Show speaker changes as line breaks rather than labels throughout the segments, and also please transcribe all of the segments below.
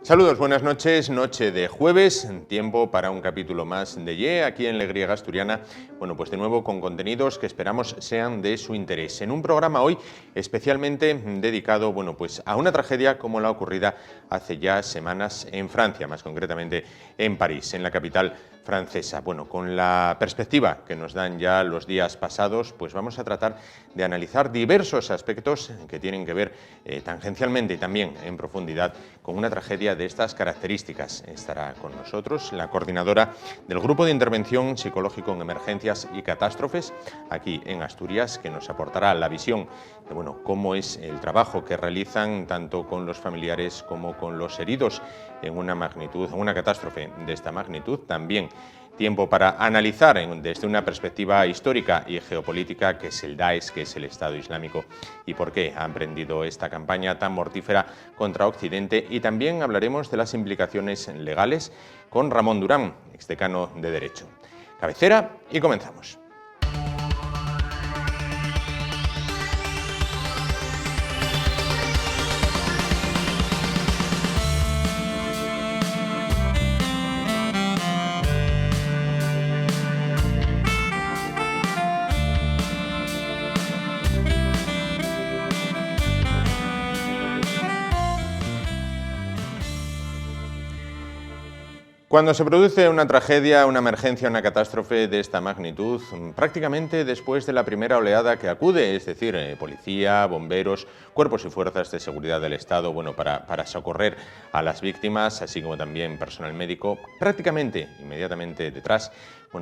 Saludos, buenas noches, noche de jueves, tiempo para un capítulo más de YE aquí en La Griega Asturiana. Bueno, pues de nuevo con contenidos que esperamos sean de su interés. En un programa hoy especialmente dedicado, bueno, pues a una tragedia como la ocurrida hace ya semanas en Francia, más concretamente en París, en la capital francesa. Bueno, con la perspectiva que nos dan ya los días pasados, pues vamos a tratar de analizar diversos aspectos que tienen que ver tangencialmente y también en profundidad con una tragedia de estas características. Estará con nosotros la coordinadora del Grupo de Intervención Psicológico en Emergencias y Catástrofes aquí en Asturias, que nos aportará la visión de cómo es el trabajo que realizan tanto con los familiares como con los heridos en una catástrofe de esta magnitud. También tiempo para analizar desde una perspectiva histórica y geopolítica qué es el Daesh, qué es el Estado Islámico y por qué ha emprendido esta campaña tan mortífera contra Occidente. Y también hablaremos de las implicaciones legales con Ramón Durán, exdecano de Derecho. Cabecera y comenzamos. Cuando se produce una tragedia, una emergencia, una catástrofe de esta magnitud, prácticamente después de la primera oleada que acude, es decir, policía, bomberos, cuerpos y fuerzas de seguridad del Estado, para socorrer a las víctimas, así como también personal médico, prácticamente inmediatamente detrás,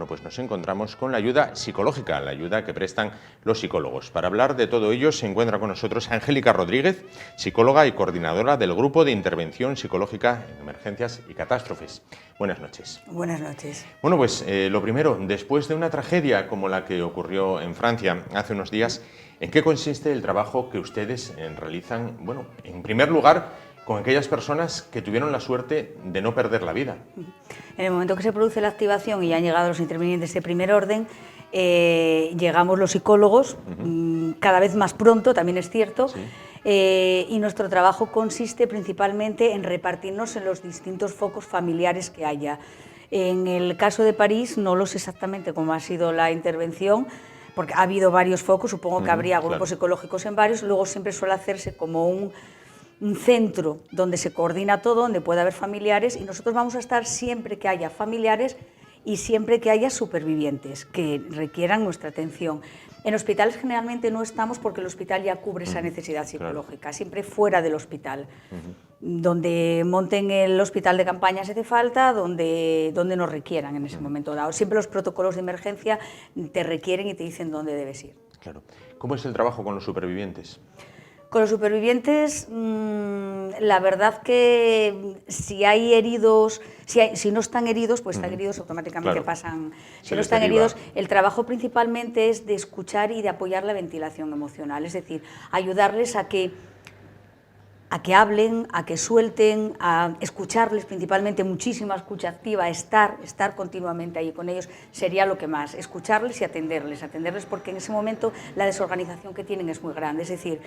pues nos encontramos con la ayuda psicológica, la ayuda que prestan los psicólogos. Para hablar de todo ello se encuentra con nosotros Angélica Rodríguez, psicóloga y coordinadora del Grupo de Intervención Psicológica en Emergencias y Catástrofes. Buenas noches.
Buenas noches.
Bueno, pues lo primero, después de una tragedia como la que ocurrió en Francia hace unos días, ¿en qué consiste el trabajo que ustedes realizan? Bueno, en primer lugar, con aquellas personas que tuvieron la suerte de no perder la vida.
En el momento que se produce la activación y han llegado los intervinientes de primer orden, llegamos los psicólogos, cada vez más pronto, también es cierto, sí. Y nuestro trabajo consiste principalmente en repartirnos en los distintos focos familiares que haya. En el caso de París, no lo sé exactamente cómo ha sido la intervención, porque ha habido varios focos, supongo que habría grupos psicológicos en varios, luego siempre suele hacerse como un centro donde se coordina todo, donde puede haber familiares, y nosotros vamos a estar siempre que haya familiares y siempre que haya supervivientes que requieran nuestra atención. En hospitales generalmente no estamos porque el hospital ya cubre esa necesidad psicológica, siempre fuera del hospital, donde monten el hospital de campaña si hace falta, donde nos requieran en ese momento dado. Siempre los protocolos de emergencia te requieren y te dicen dónde debes ir.
Claro. ¿Cómo es el trabajo con los supervivientes?
Con los supervivientes, la verdad que si hay heridos, si no están heridos, pues están heridos, automáticamente pasan. Si no están heridos, el trabajo principalmente es de escuchar y de apoyar la ventilación emocional, es decir, ayudarles a que hablen, a que suelten, a escucharles, principalmente muchísima escucha activa, estar continuamente ahí con ellos sería lo que más, escucharles y atenderles porque en ese momento la desorganización que tienen es muy grande, es decir,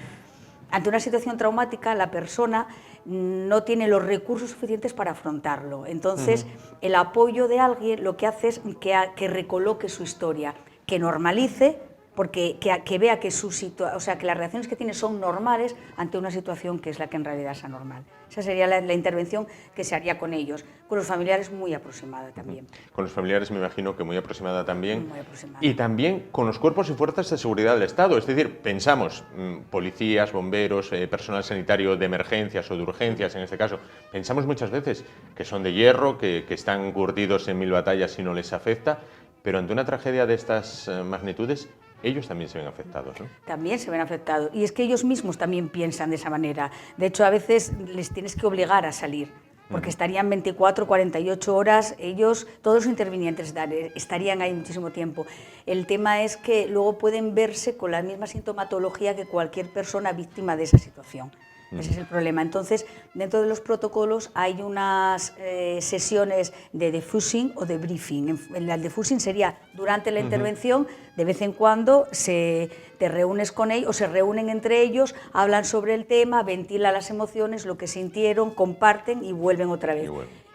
ante una situación traumática, la persona no tiene los recursos suficientes para afrontarlo. Entonces, el apoyo de alguien lo que hace es que recoloque su historia, que normalice, porque que vea que que las reacciones que tiene son normales ante una situación que es la que en realidad es anormal. Esa sería la intervención que se haría con ellos. Con los familiares muy aproximada también.
Con los familiares me imagino que muy aproximada también.
Muy aproximada.
Y también con los cuerpos y fuerzas de seguridad del Estado. Es decir, pensamos, policías, bomberos, personal sanitario de emergencias o de urgencias en este caso, pensamos muchas veces que son de hierro, que están curtidos en 1000 batallas y no les afecta, pero ante una tragedia de estas magnitudes, ellos también se ven afectados, ¿no? También se ven afectados.
Y es que ellos mismos también piensan de esa manera. De hecho, a veces les tienes que obligar a salir, porque estarían 24, 48 horas, ellos, todos los intervinientes estarían ahí muchísimo tiempo. El tema es que luego pueden verse con la misma sintomatología que cualquier persona víctima de esa situación. Ese es el problema. Entonces, dentro de los protocolos hay unas sesiones de defusing o de briefing. El defusing sería durante la intervención, de vez en cuando te reúnes con ellos, o se reúnen entre ellos, hablan sobre el tema, ventilan las emociones, lo que sintieron, comparten y vuelven otra vez.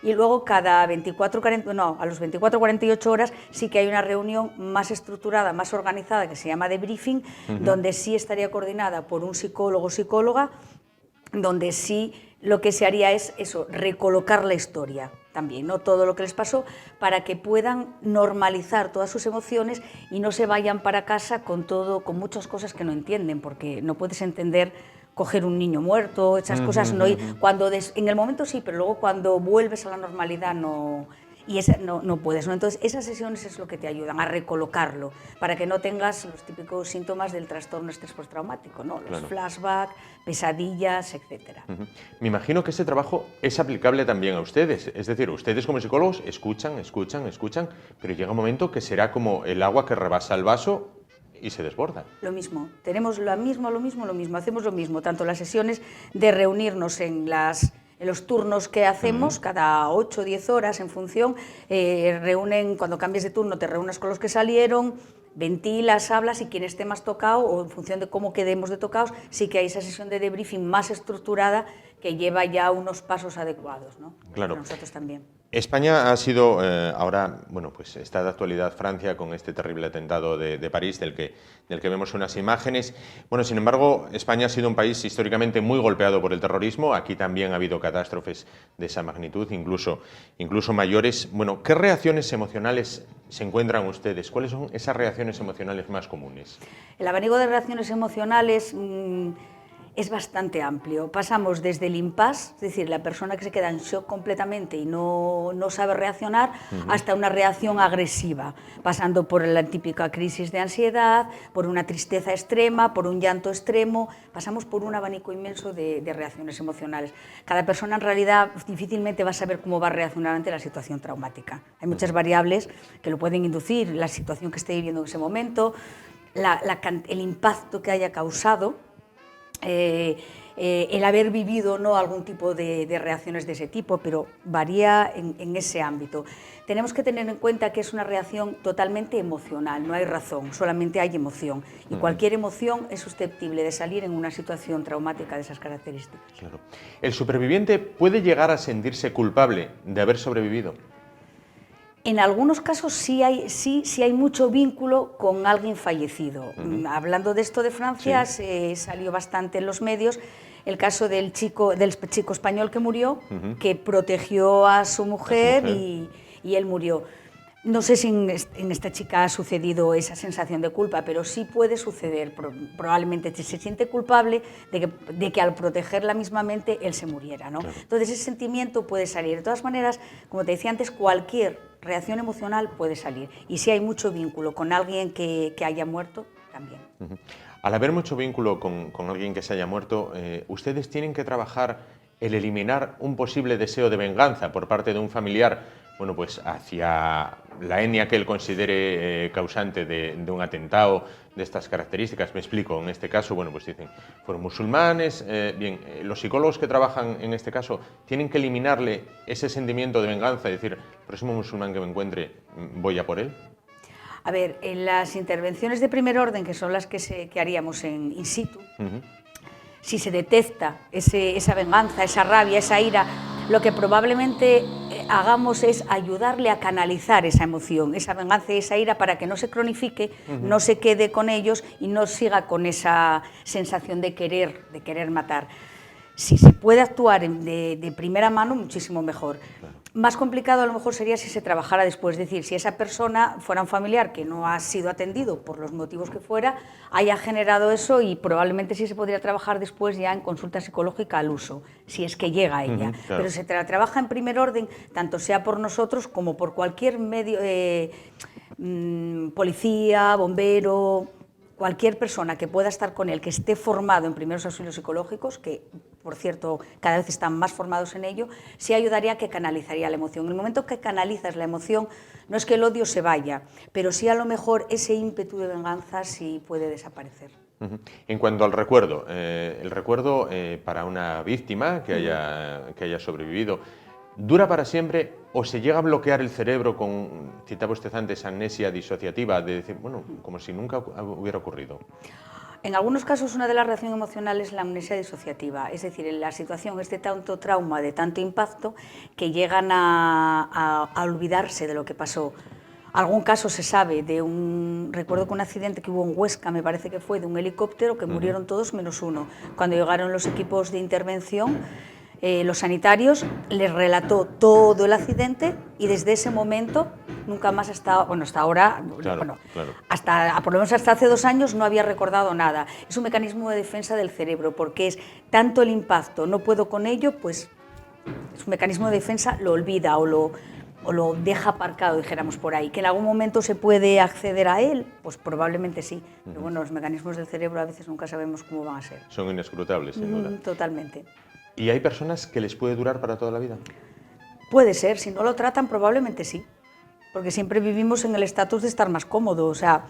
Y luego a los 24 48 horas sí que hay una reunión más estructurada, más organizada, que se llama debriefing, donde sí estaría coordinada por un psicólogo o psicóloga, donde sí lo que se haría es eso, recolocar la historia también, ¿no? Todo lo que les pasó, para que puedan normalizar todas sus emociones y no se vayan para casa con muchas cosas que no entienden, porque no puedes entender coger un niño muerto, esas cosas no, en el momento sí, pero luego cuando vuelves a la normalidad no puedes, ¿no? Entonces esas sesiones es lo que te ayudan a recolocarlo, para que no tengas los típicos síntomas del trastorno estrés postraumático, ¿no? Los flashbacks, pesadillas, etcétera.
Me imagino que ese trabajo es aplicable también a ustedes, es decir, ustedes como psicólogos escuchan, pero llega un momento que será como el agua que rebasa el vaso y se desborda.
Lo mismo, tenemos lo mismo, hacemos lo mismo, tanto las sesiones de reunirnos en los turnos que hacemos, cada 8 o 10 horas en función, cuando cambies de turno te reúnes con los que salieron, ventilas, hablas y quien esté más tocado, o en función de cómo quedemos de tocados, sí que hay esa sesión de debriefing más estructurada que lleva ya unos pasos adecuados, ¿no?
Claro.
Para nosotros también.
España ha sido, ahora, pues está de actualidad Francia con este terrible atentado de París, del que vemos unas imágenes. Bueno, sin embargo, España ha sido un país históricamente muy golpeado por el terrorismo. Aquí también ha habido catástrofes de esa magnitud, incluso mayores. Bueno, ¿qué reacciones emocionales se encuentran ustedes? ¿Cuáles son esas reacciones emocionales más comunes?
El abanico de reacciones emocionales es bastante amplio. Pasamos desde el impasse, es decir, la persona que se queda en shock completamente y no sabe reaccionar, hasta una reacción agresiva, pasando por la típica crisis de ansiedad, por una tristeza extrema, por un llanto extremo. Pasamos por un abanico inmenso de reacciones emocionales. Cada persona en realidad difícilmente va a saber cómo va a reaccionar ante la situación traumática. Hay muchas variables que lo pueden inducir, la situación que esté viviendo en ese momento, el impacto que haya causado, el haber vivido, ¿no?, algún tipo de reacciones de ese tipo, pero varía en ese ámbito. Tenemos que tener en cuenta que es una reacción totalmente emocional, no hay razón, solamente hay emoción, y cualquier emoción es susceptible de salir en una situación traumática de esas características.
Claro. ¿El superviviente puede llegar a sentirse culpable de haber sobrevivido?
En algunos casos sí hay mucho vínculo con alguien fallecido. Hablando de esto de Francia, se salió bastante en los medios el caso del chico español que murió, que protegió a su mujer y él murió. No sé si en esta chica ha sucedido esa sensación de culpa, pero sí puede suceder. Probablemente se siente culpable de que al protegerla mismamente él se muriera, ¿no? Claro. Entonces ese sentimiento puede salir. De todas maneras, como te decía antes, cualquier reacción emocional puede salir. Y si hay mucho vínculo con alguien que haya muerto, también.
Al haber mucho vínculo con alguien que se haya muerto, ustedes tienen que trabajar el eliminar un posible deseo de venganza por parte de un familiar, bueno, pues hacia la etnia que él considere causante de un atentado de estas características. Me explico, en este caso, bueno, pues dicen, fueron musulmanes, los psicólogos que trabajan en este caso tienen que eliminarle ese sentimiento de venganza, es decir, el próximo musulmán que me encuentre, voy a por él.
A ver, en las intervenciones de primer orden, que son las que haríamos in situ, si se detecta esa venganza, esa rabia, esa ira, lo que probablemente hagamos es ayudarle a canalizar esa emoción, esa venganza y esa ira, para que no se cronifique, no se quede con ellos y no siga con esa sensación de querer matar. Si se puede actuar de primera mano, muchísimo mejor. Claro. Más complicado a lo mejor sería si se trabajara después, es decir, si esa persona fuera un familiar que no ha sido atendido por los motivos que fuera, haya generado eso, y probablemente sí se podría trabajar después ya en consulta psicológica al uso, si es que llega a ella. Claro. Pero se trabaja en primer orden, tanto sea por nosotros como por cualquier medio, policía, bombero, cualquier persona que pueda estar con él, que esté formado en primeros auxilios psicológicos, que por cierto cada vez están más formados en ello, sí ayudaría, que canalizaría la emoción. En el momento que canalizas la emoción, no es que el odio se vaya, pero sí a lo mejor ese ímpetu de venganza sí puede desaparecer.
En cuanto al recuerdo, el recuerdo para una víctima que haya sobrevivido, ¿dura para siempre o se llega a bloquear el cerebro con, citaba usted antes, amnesia disociativa, de decir, bueno, como si nunca hubiera ocurrido?
En algunos casos una de las reacciones emocionales es la amnesia disociativa, es decir, en la situación es de tanto trauma, de tanto impacto, que llegan a olvidarse de lo que pasó. Algún caso se sabe de recuerdo que un accidente que hubo en Huesca, me parece que fue, de un helicóptero, que murieron todos menos uno. Cuando llegaron los equipos de intervención, los sanitarios les relató todo el accidente y desde ese momento nunca más hasta ahora,
claro.
Por lo menos hasta hace 2 años no había recordado nada. Es un mecanismo de defensa del cerebro, porque es tanto el impacto, no puedo con ello, pues es un mecanismo de defensa, lo olvida o lo deja aparcado, dijéramos por ahí. Que en algún momento se puede acceder a él, pues probablemente sí. Pero bueno, los mecanismos del cerebro a veces nunca sabemos cómo van a ser.
Son inescrutables, sin duda.
Totalmente.
¿Y hay personas que les puede durar para toda la vida?
Puede ser, si no lo tratan probablemente sí, porque siempre vivimos en el estatus de estar más cómodo, o sea,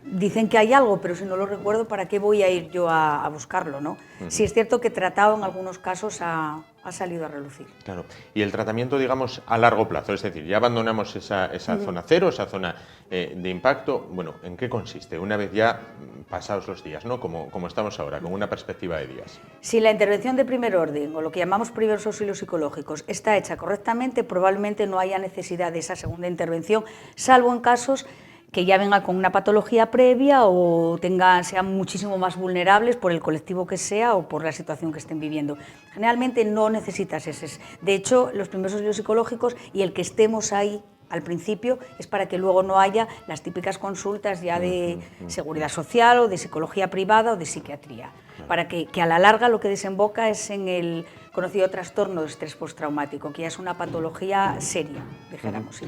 dicen que hay algo, pero si no lo recuerdo, ¿para qué voy a ir yo a buscarlo, no? Sí es cierto que tratado en algunos casos ha salido a relucir.
Claro, y el tratamiento, digamos, a largo plazo, es decir, ya abandonamos esa zona cero, esa zona de impacto, bueno, ¿en qué consiste? Una vez ya pasados los días, ¿no? Como estamos ahora, con una perspectiva de días.
Si la intervención de primer orden, o lo que llamamos primeros auxilios psicológicos, está hecha correctamente, probablemente no haya necesidad de esa segunda intervención, salvo en casos que ya vengan con una patología previa o sean muchísimo más vulnerables por el colectivo que sea o por la situación que estén viviendo. Generalmente no necesitas ese. De hecho, los primeros auxilios psicológicos y el que estemos ahí al principio es para que luego no haya las típicas consultas ya de seguridad social o de psicología privada o de psiquiatría, para que a la larga lo que desemboca es en el conocido trastorno de estrés postraumático, que ya es una patología seria, dijéramos. Sí.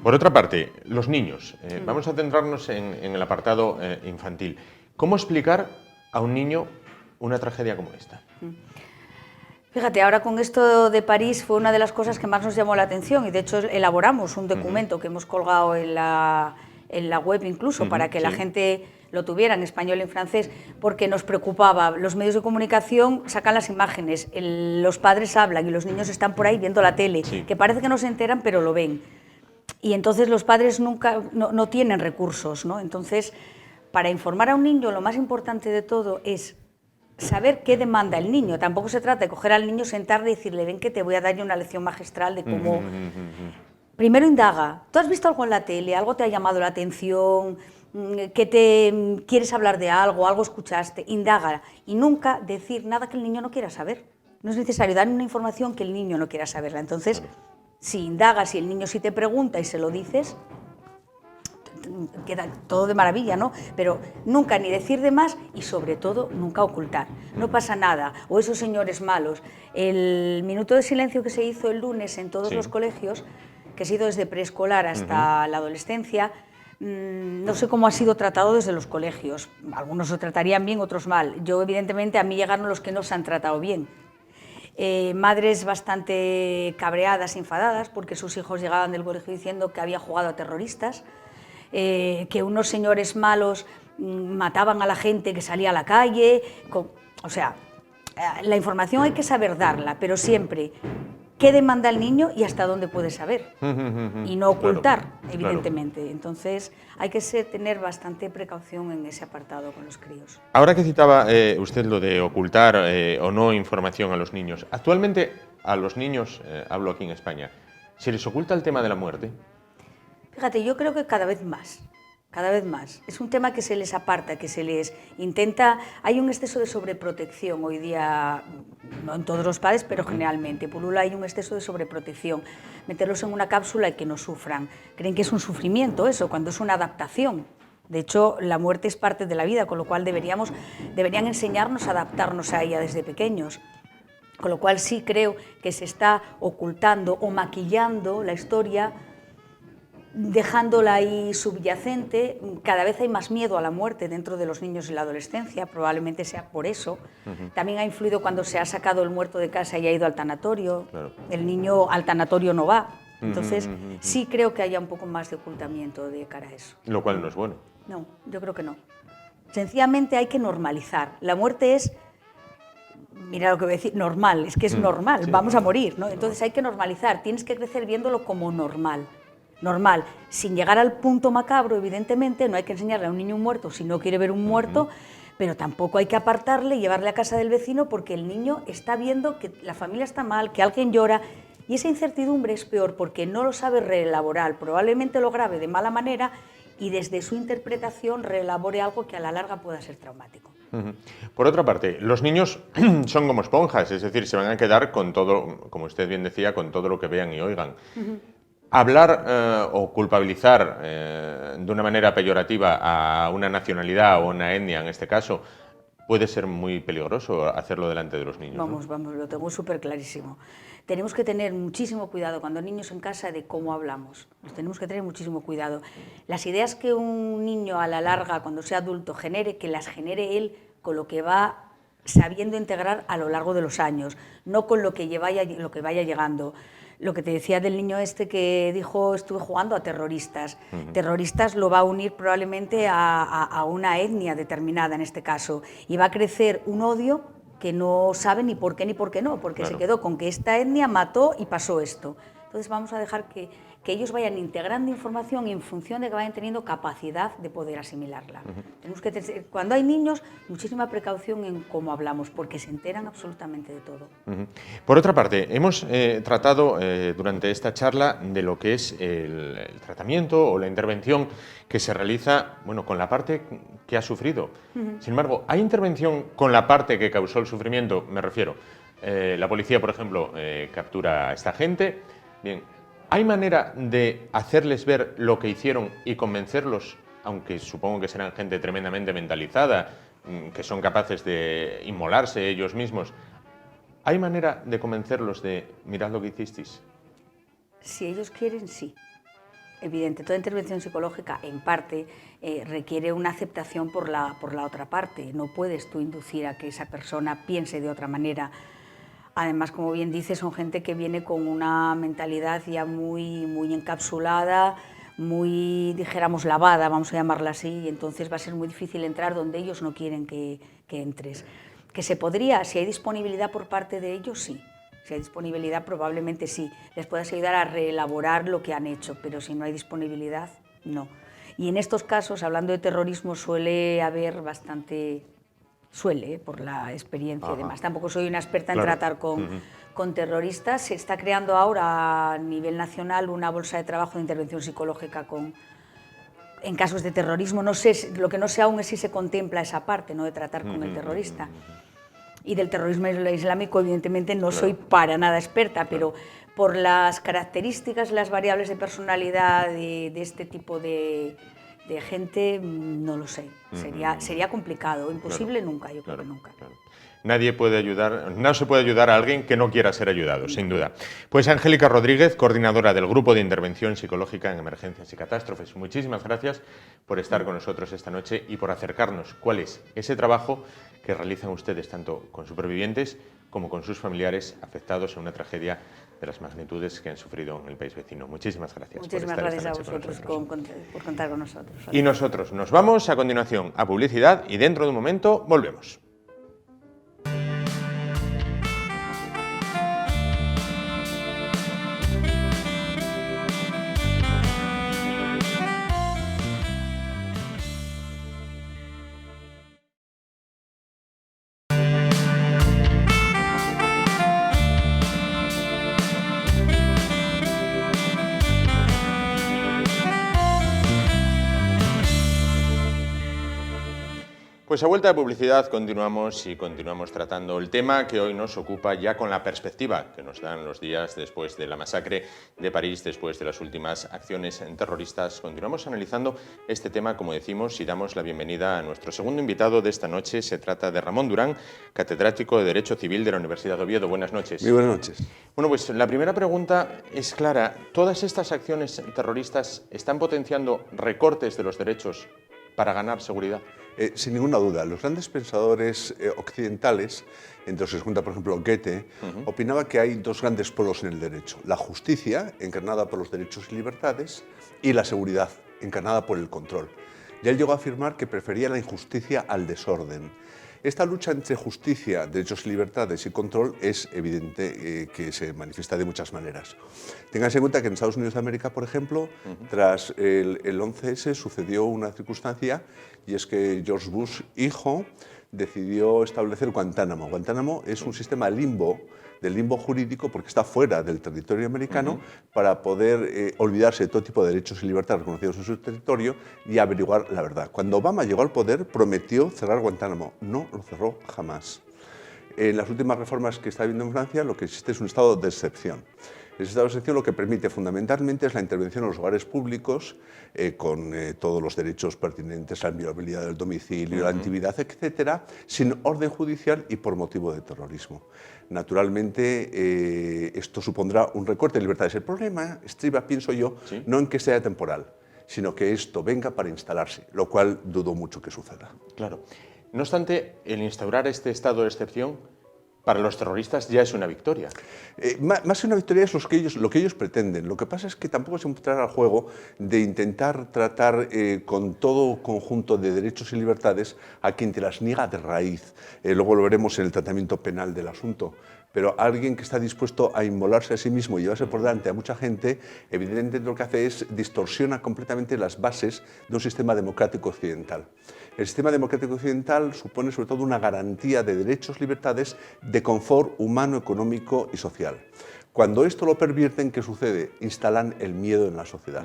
Por otra parte, los niños. Vamos a centrarnos en el apartado infantil. ¿Cómo explicar a un niño una tragedia como esta?
Fíjate, ahora con esto de París fue una de las cosas que más nos llamó la atención y de hecho elaboramos un documento que hemos colgado en la web incluso para que la gente lo tuviera en español y en francés, porque nos preocupaba. Los medios de comunicación sacan las imágenes, los padres hablan y los niños están por ahí viendo la tele, que parece que no se enteran pero lo ven. Y entonces los padres no tienen recursos, ¿no? Entonces, para informar a un niño lo más importante de todo es saber qué demanda el niño. Tampoco se trata de coger al niño, sentarle y decirle, ven que te voy a dar una lección magistral de cómo... Primero indaga. ¿Tú has visto algo en la tele? ¿Algo te ha llamado la atención? ¿Quieres hablar de algo? ¿Algo escuchaste? Indaga. Y nunca decir nada que el niño no quiera saber. No es necesario dar una información que el niño no quiera saberla. Entonces, si indagas y el niño sí te pregunta y se lo dices, queda todo de maravilla, ¿no? Pero nunca ni decir de más y sobre todo nunca ocultar. No pasa nada. O esos señores malos. El minuto de silencio que se hizo el lunes en todos los colegios, que ha sido desde preescolar hasta la adolescencia, no sé cómo ha sido tratado desde los colegios. Algunos lo tratarían bien, otros mal. Yo, evidentemente, a mí llegaron los que no se han tratado bien. Madres bastante cabreadas, enfadadas, porque sus hijos llegaban del colegio diciendo que había jugado a terroristas, que unos señores malos mataban a la gente que salía a la calle. O sea, la información hay que saber darla, pero siempre qué demanda el niño y hasta dónde puede saber. Y no ocultar, evidentemente. Entonces hay que tener bastante precaución en ese apartado con los críos.
Ahora que citaba usted lo de ocultar o no información a los niños, actualmente a los niños, hablo aquí en España, ¿se les oculta el tema de la muerte?
Fíjate, yo creo que cada vez más. Cada vez más. Es un tema que se les aparta, que se les intenta... Hay un exceso de sobreprotección hoy día, no en todos los padres, pero generalmente. Pulula hay un exceso de sobreprotección. Meterlos en una cápsula y que no sufran. Creen que es un sufrimiento eso, cuando es una adaptación. De hecho, la muerte es parte de la vida, con lo cual deberían enseñarnos a adaptarnos a ella desde pequeños. Con lo cual sí creo que se está ocultando o maquillando la historia, dejándola ahí subyacente. Cada vez hay más miedo a la muerte dentro de los niños y la adolescencia, probablemente sea por eso. También ha influido cuando se ha sacado el muerto de casa y ha ido al tanatorio. El niño al tanatorio no va. Entonces, sí creo que haya un poco más de ocultamiento de cara a eso.
Lo cual no es bueno.
No, yo creo que no. Sencillamente hay que normalizar. La muerte es, mira lo que voy a decir, normal, es que es normal, vamos a morir, ¿no? Entonces hay que normalizar, tienes que crecer viéndolo como normal. Normal, sin llegar al punto macabro, evidentemente, no hay que enseñarle a un niño un muerto si no quiere ver un muerto, pero tampoco hay que apartarle y llevarle a casa del vecino porque el niño está viendo que la familia está mal, que alguien llora, y esa incertidumbre es peor porque no lo sabe reelaborar, probablemente lo grabe de mala manera y desde su interpretación reelabore algo que a la larga pueda ser traumático.
Por otra parte, los niños son como esponjas, es decir, se van a quedar con todo, como usted bien decía, con todo lo que vean y oigan. Hablar o culpabilizar de una manera peyorativa a una nacionalidad o una etnia, en este caso, puede ser muy peligroso hacerlo delante de los niños.
Vamos, lo tengo súper clarísimo. Tenemos que tener muchísimo cuidado cuando hay niños en casa de cómo hablamos. Nos tenemos que tener muchísimo cuidado. Las ideas que un niño a la larga, cuando sea adulto, genere, que las genere él con lo que va sabiendo integrar a lo largo de los años, no con lo que vaya llegando. Lo que te decía del niño este que dijo estuve jugando a terroristas. Terroristas lo va a unir probablemente a una etnia determinada en este caso y va a crecer un odio que no sabe ni por qué no, porque se quedó con que esta etnia mató y pasó esto. Entonces vamos a dejar que ellos vayan integrando información en función de que vayan teniendo capacidad de poder asimilarla. Tenemos que tener, cuando hay niños, muchísima precaución en cómo hablamos, porque se enteran absolutamente de todo.
Por otra parte, hemos tratado durante esta charla de lo que es el tratamiento o la intervención que se realiza, bueno, con la parte que ha sufrido. Sin embargo, ¿hay intervención con la parte que causó el sufrimiento? Me refiero, la policía, por ejemplo, captura a esta gente. Bien, ¿hay manera de hacerles ver lo que hicieron y convencerlos, aunque supongo que serán gente tremendamente mentalizada, que son capaces de inmolarse ellos mismos? ¿Hay manera de convencerlos de mirad lo que hicisteis?
Si ellos quieren, sí. Evidente, toda intervención psicológica, en parte, requiere una aceptación por la otra parte. No puedes tú inducir a que esa persona piense de otra manera. Además, como bien dices, son gente que viene con una mentalidad ya muy encapsulada, muy, dijéramos, lavada, vamos a llamarla así, y entonces va a ser muy difícil entrar donde ellos no quieren que entres. Que se podría, si hay disponibilidad por parte de ellos, sí. Si hay disponibilidad, probablemente sí. Les puedes ayudar a reelaborar lo que han hecho, pero si no hay disponibilidad, no. Y en estos casos, hablando de terrorismo, suele haber bastante... por la experiencia y demás. Tampoco soy una experta en tratar con terroristas. Se está creando ahora a nivel nacional una bolsa de trabajo de intervención psicológica en casos de terrorismo. No sé, lo que no sé aún es si se contempla esa parte, ¿no?, de tratar con el terrorista. Y del terrorismo islámico, evidentemente, no soy para nada experta, pero por las características, las variables de personalidad de este tipo de gente, no lo sé. Sería complicado, imposible nunca, yo creo que nunca.
Nadie puede ayudar, no se puede ayudar a alguien que no quiera ser ayudado, sin duda. Pues Angélica Rodríguez, coordinadora del Grupo de Intervención Psicológica en Emergencias y Catástrofes, muchísimas gracias por estar con nosotros esta noche y por acercarnos cuál es ese trabajo que realizan ustedes tanto con supervivientes como con sus familiares afectados en una tragedia de las magnitudes que han sufrido en el país vecino. Muchísimas gracias.
Muchísimas gracias a vosotros por contar con nosotros.
Y nosotros nos vamos a continuación a publicidad y dentro de un momento volvemos. Pues a vuelta de publicidad continuamos tratando el tema que hoy nos ocupa ya con la perspectiva que nos dan los días después de la masacre de París, después de las últimas acciones terroristas. Continuamos analizando este tema, como decimos, y damos la bienvenida a nuestro segundo invitado de esta noche. Se trata de Ramón Durán, catedrático de Derecho Civil de la Universidad de Oviedo. Buenas noches.
Muy buenas noches.
Bueno, pues la primera pregunta es clara. ¿Todas estas acciones terroristas están potenciando recortes de los derechos para ganar seguridad?
Sin ninguna duda, los grandes pensadores occidentales, entre los que se cuenta, por ejemplo, Goethe, opinaba que hay dos grandes polos en el derecho: la justicia, encarnada por los derechos y libertades, y la seguridad, encarnada por el control. y él llegó a afirmar que prefería la injusticia al desorden. Esta lucha entre justicia, derechos y libertades y control es evidente que se manifiesta de muchas maneras. Ténganse en cuenta que en Estados Unidos de América, por ejemplo, tras el 11S sucedió una circunstancia, y es que George Bush, hijo, decidió establecer Guantánamo. Guantánamo es un sistema del limbo jurídico, porque está fuera del territorio americano, para poder olvidarse de todo tipo de derechos y libertades reconocidos en su territorio y averiguar la verdad. Cuando Obama llegó al poder, prometió cerrar Guantánamo. No lo cerró jamás. En las últimas reformas que está habiendo en Francia, lo que existe es un estado de excepción. Ese estado de excepción lo que permite fundamentalmente es la intervención en los hogares públicos con todos los derechos pertinentes a la inviolabilidad del domicilio, la intimidad, etcétera, sin orden judicial y por motivo de terrorismo. Naturalmente, esto supondrá un recorte de libertades. El problema estriba, pienso yo, no en que sea temporal, sino que esto venga para instalarse, lo cual dudo mucho que suceda.
Claro. No obstante, el instaurar este estado de excepción para los terroristas ya es una victoria.
Más que una victoria es lo que ellos pretenden. Lo que pasa es que tampoco se entrar al juego de intentar tratar con todo conjunto de derechos y libertades a quien te las niega de raíz. Luego lo veremos en el tratamiento penal del asunto. Pero alguien que está dispuesto a inmolarse a sí mismo y llevarse por delante a mucha gente, evidentemente lo que hace es distorsiona completamente las bases de un sistema democrático occidental. El sistema democrático occidental supone sobre todo una garantía de derechos, libertades, de confort humano, económico y social. Cuando esto lo pervierten, ¿qué sucede? Instalan el miedo en la sociedad.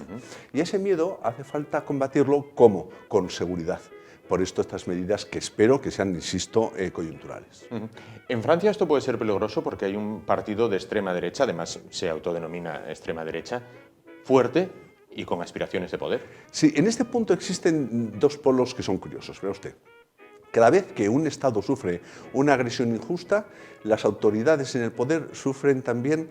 Y ese miedo hace falta combatirlo, ¿cómo? Con seguridad. Por esto estas medidas que espero que sean, insisto, coyunturales.
En Francia esto puede ser peligroso porque hay un partido de extrema derecha, además se autodenomina extrema derecha, fuerte y con aspiraciones de poder.
Sí, en este punto existen dos polos que son curiosos, vea usted. Cada vez que un Estado sufre una agresión injusta, las autoridades en el poder sufren también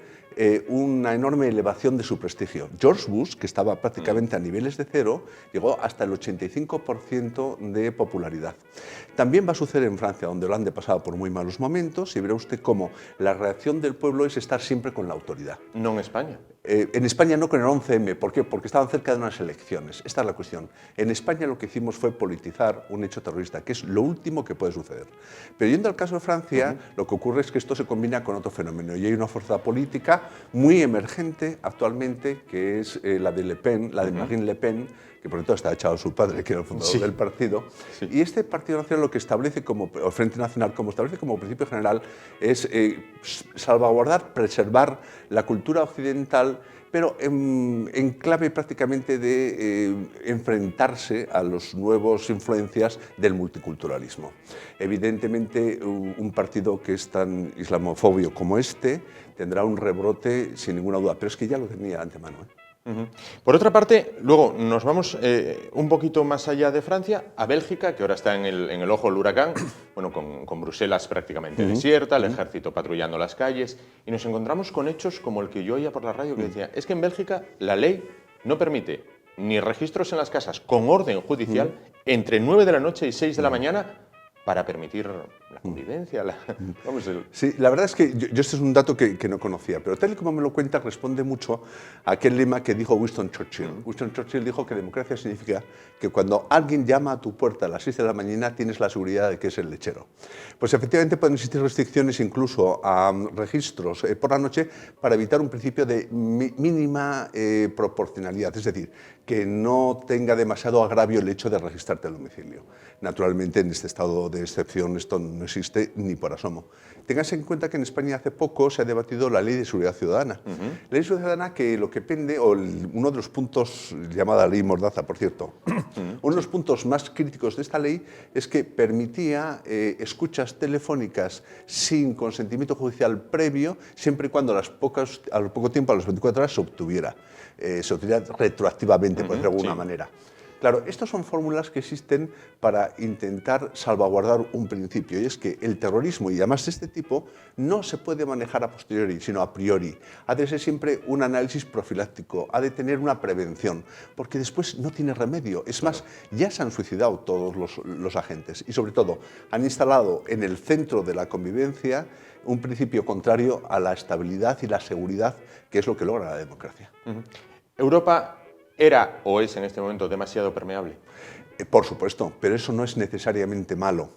una enorme elevación de su prestigio. George Bush, que estaba prácticamente a niveles de cero, llegó hasta el 85% de popularidad. También va a suceder en Francia, donde Hollande pasaba por muy malos momentos, y verá usted cómo la reacción del pueblo es estar siempre con la autoridad.
No en España.
En España no con el 11M. ¿Por qué? Porque estaban cerca de unas elecciones. Esta es la cuestión. En España lo que hicimos fue politizar un hecho terrorista, que es lo último que puede suceder. Pero yendo al caso de Francia, lo que ocurre es que esto se combina con otro fenómeno y hay una fuerza política muy emergente actualmente, que es la de Le Pen, la de Marine Le Pen, que por cierto está echado a su padre, que era el fundador del partido. Sí. Y este Partido Nacional lo que establece como, o Frente Nacional, como establece como principio general, es salvaguardar, preservar la cultura occidental, pero en clave prácticamente de enfrentarse a las nuevas influencias del multiculturalismo. Evidentemente, un partido que es tan islamofobio como este tendrá un rebrote sin ninguna duda, pero es que ya lo tenía de antemano.
Por otra parte, luego nos vamos un poquito más allá de Francia, a Bélgica, que ahora está en el ojo del huracán, bueno, con Bruselas prácticamente desierta, el ejército patrullando las calles, y nos encontramos con hechos como el que yo oía por la radio que decía, es que en Bélgica la ley no permite ni registros en las casas con orden judicial entre 9 de la noche y 6 de la mañana para permitir la convivencia.
Sí, la verdad es que yo este es un dato que no conocía, pero tal y como me lo cuenta responde mucho a aquel lema que dijo Winston Churchill. Winston Churchill dijo que democracia significa que cuando alguien llama a tu puerta a las 6 de la mañana tienes la seguridad de que es el lechero. Pues efectivamente pueden existir restricciones incluso a registros por la noche para evitar un principio de mínima proporcionalidad, es decir, que no tenga demasiado agravio el hecho de registrarte al domicilio. Naturalmente, en este estado de excepción esto no existe ni por asomo. Ténganse en cuenta que en España hace poco se ha debatido la Ley de Seguridad Ciudadana. La Ley de Seguridad Ciudadana que lo que pende, o uno de los puntos, llamada Ley Mordaza, por cierto, uno de los puntos más críticos de esta ley es que permitía escuchas telefónicas sin consentimiento judicial previo, siempre y cuando al poco tiempo, a las 24 horas, se obtuviera retroactivamente, por decirlo de alguna manera. Claro, estas son fórmulas que existen para intentar salvaguardar un principio, y es que el terrorismo, y además de este tipo, no se puede manejar a posteriori, sino a priori. Ha de ser siempre un análisis profiláctico, ha de tener una prevención, porque después no tiene remedio. Es más, ya se han suicidado todos los agentes y, sobre todo, han instalado en el centro de la convivencia un principio contrario a la estabilidad y la seguridad, que es lo que logra la democracia.
¿Europa era o es en este momento demasiado permeable?
Por supuesto, pero eso no es necesariamente malo,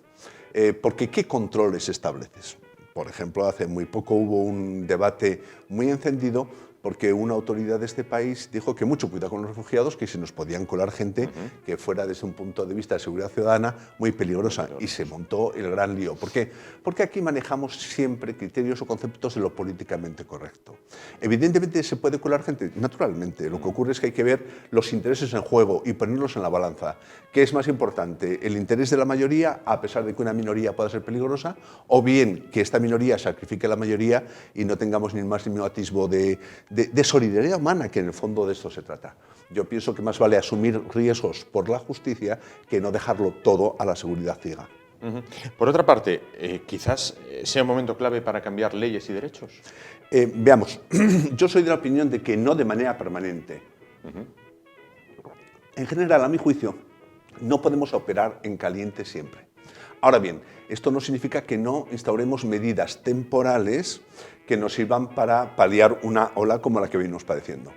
porque ¿qué controles estableces? Por ejemplo, hace muy poco hubo un debate muy encendido porque una autoridad de este país dijo que mucho cuidado con los refugiados, que se nos podían colar gente que fuera desde un punto de vista de seguridad ciudadana muy peligrosa, y se montó el gran lío. ¿Por qué? Porque aquí manejamos siempre criterios o conceptos de lo políticamente correcto. Evidentemente se puede colar gente, naturalmente. Lo que ocurre es que hay que ver los intereses en juego y ponerlos en la balanza. ¿Qué es más importante? ¿El interés de la mayoría, a pesar de que una minoría pueda ser peligrosa? ¿O bien que esta minoría sacrifique a la mayoría y no tengamos ni el más mínimo atisbo de solidaridad humana, que en el fondo de esto se trata? Yo pienso que más vale asumir riesgos por la justicia que no dejarlo todo a la seguridad ciega.
Por otra parte, quizás sea un momento clave para cambiar leyes y derechos.
Veamos, yo soy de la opinión de que no de manera permanente. En general, a mi juicio, no podemos operar en caliente siempre. Ahora bien, esto no significa que no instauremos medidas temporales que nos sirvan para paliar una ola como la que venimos padeciendo.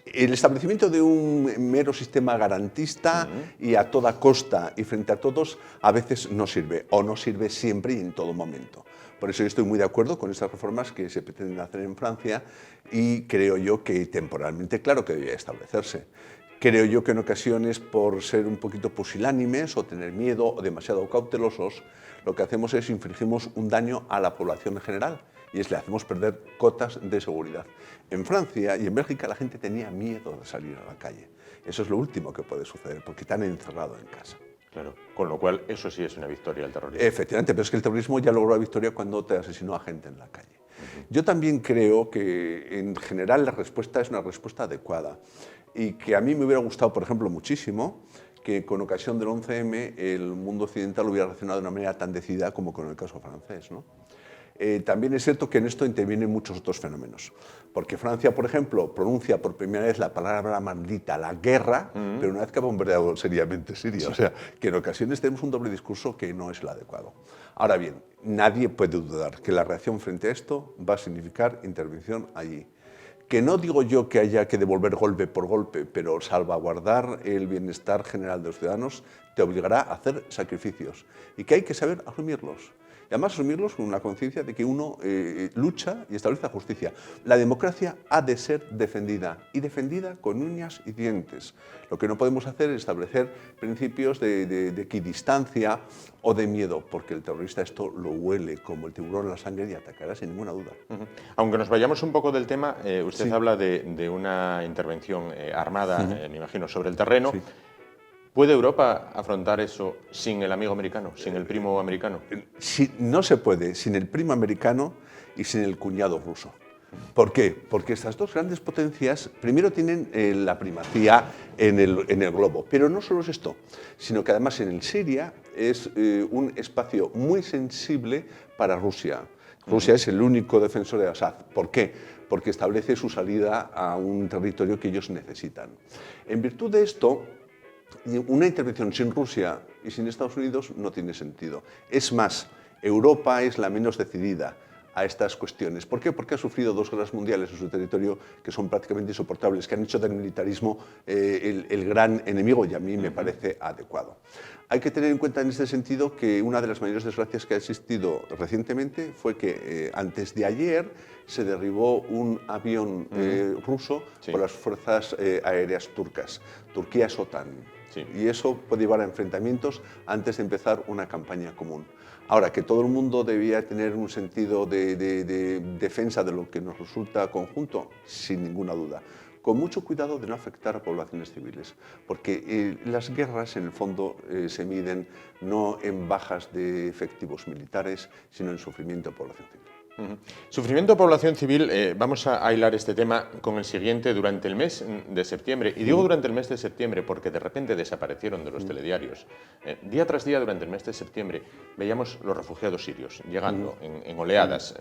El establecimiento de un mero sistema garantista y a toda costa y frente a todos a veces no sirve, o no sirve siempre y en todo momento. Por eso yo estoy muy de acuerdo con estas reformas que se pretenden hacer en Francia y creo yo que temporalmente, claro que debería establecerse. Creo yo que en ocasiones, por ser un poquito pusilánimes o tener miedo o demasiado cautelosos, lo que hacemos es infligimos un daño a la población en general y le hacemos perder cotas de seguridad. En Francia y en Bélgica la gente tenía miedo de salir a la calle. Eso es lo último que puede suceder, porque están encerrados en casa.
Claro, con lo cual eso sí es una victoria del terrorismo.
Efectivamente, pero es que el terrorismo ya logró la victoria cuando te asesinó a gente en la calle. Yo también creo que en general la respuesta es una respuesta adecuada y que a mí me hubiera gustado, por ejemplo, muchísimo que con ocasión del 11M el mundo occidental hubiera reaccionado de una manera tan decidida como con el caso francés, ¿no? También es cierto que en esto intervienen muchos otros fenómenos, porque Francia, por ejemplo, pronuncia por primera vez la palabra maldita, la guerra, pero una vez que ha bombardeado seriamente Siria. O sea, que en ocasiones tenemos un doble discurso que no es el adecuado. Ahora bien, nadie puede dudar que la reacción frente a esto va a significar intervención allí. Que no digo yo que haya que devolver golpe por golpe, pero salvaguardar el bienestar general de los ciudadanos te obligará a hacer sacrificios y que hay que saber asumirlos. Y además asumirlos con una conciencia de que uno lucha y establece justicia. La democracia ha de ser defendida, y defendida con uñas y dientes. Lo que no podemos hacer es establecer principios de equidistancia o de miedo, porque el terrorista esto lo huele como el tiburón en la sangre y atacará sin ninguna duda.
Aunque nos vayamos un poco del tema, usted habla de una intervención armada, me imagino, sobre el terreno. Sí. ¿Puede Europa afrontar eso sin el amigo americano, sin el primo americano?
Sí, no se puede, sin el primo americano y sin el cuñado ruso. ¿Por qué? Porque estas dos grandes potencias primero tienen la primacía en el globo, pero no solo es esto, sino que además en Siria es un espacio muy sensible para Rusia. Rusia es el único defensor de Assad. ¿Por qué? Porque establece su salida a un territorio que ellos necesitan. En virtud de esto, una intervención sin Rusia y sin Estados Unidos no tiene sentido. Es más, Europa es la menos decidida a estas cuestiones. ¿Por qué? Porque ha sufrido dos guerras mundiales en su territorio que son prácticamente insoportables, que han hecho del militarismo el gran enemigo, y a mí me parece adecuado. Hay que tener en cuenta en este sentido que una de las mayores desgracias que ha existido recientemente fue que antes de ayer se derribó un avión ruso por las fuerzas aéreas turcas. Turquía es OTAN. Sí. Y eso puede llevar a enfrentamientos antes de empezar una campaña común. Ahora, que todo el mundo debía tener un sentido de defensa de lo que nos resulta conjunto, sin ninguna duda. Con mucho cuidado de no afectar a poblaciones civiles, porque las guerras en el fondo se miden no en bajas de efectivos militares, sino en sufrimiento de población civil.
Sufrimiento de población civil, vamos a hilar este tema con el siguiente durante el mes de septiembre. Y digo durante el mes de septiembre porque de repente desaparecieron de los telediarios. Día tras día durante el mes de septiembre veíamos los refugiados sirios llegando en oleadas,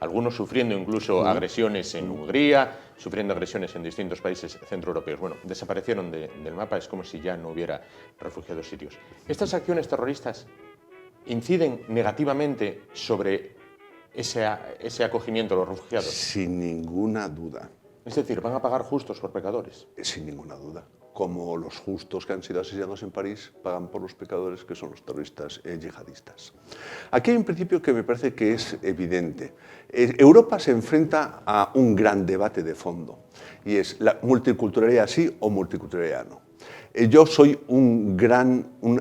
algunos sufriendo incluso agresiones en Hungría, sufriendo agresiones en distintos países centroeuropeos. Bueno, desaparecieron del mapa, es como si ya no hubiera refugiados sirios. ¿Estas acciones terroristas inciden negativamente sobre ese acogimiento a los refugiados?
Sin ninguna duda.
Es decir, ¿van a pagar justos por pecadores?
Sin ninguna duda. como los justos que han sido asesinados en París pagan por los pecadores que son los terroristas yihadistas. Aquí hay un principio que me parece que es evidente. Europa se enfrenta a un gran debate de fondo y es la multiculturalidad sí o multiculturalidad no. Yo soy un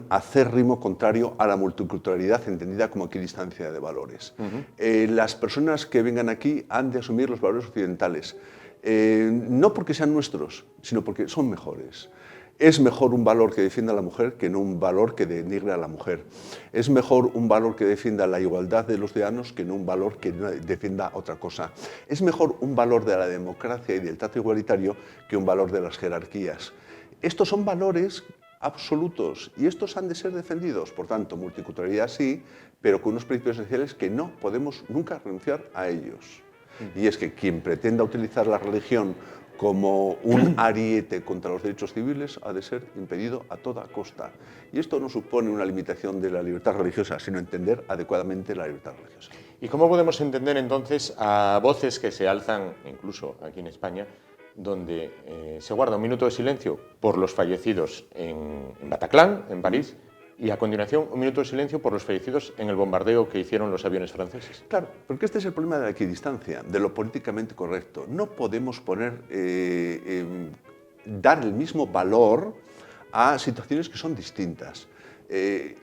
acérrimo contrario a la multiculturalidad entendida como equidistancia de valores. Las personas que vengan aquí han de asumir los valores occidentales, no porque sean nuestros, sino porque son mejores. Es mejor un valor que defienda a la mujer que no un valor que denigre a la mujer. Es mejor un valor que defienda la igualdad de los ciudadanos que no un valor que defienda otra cosa. Es mejor un valor de la democracia y del trato igualitario que un valor de las jerarquías. Estos son valores absolutos y estos han de ser defendidos. Por tanto, multiculturalidad sí, pero con unos principios esenciales que no podemos nunca renunciar a ellos. Y es que quien pretenda utilizar la religión como un ariete contra los derechos civiles ha de ser impedido a toda costa. Y esto no supone una limitación de la libertad religiosa, sino entender adecuadamente la libertad religiosa.
¿Y cómo podemos entender entonces a voces que se alzan, incluso aquí en España, donde se guarda un minuto de silencio por los fallecidos en Bataclan, en París, y a continuación un minuto de silencio por los fallecidos en el bombardeo que hicieron los aviones franceses?
Claro, porque este es el problema de la equidistancia, de lo políticamente correcto. No podemos dar el mismo valor a situaciones que son distintas.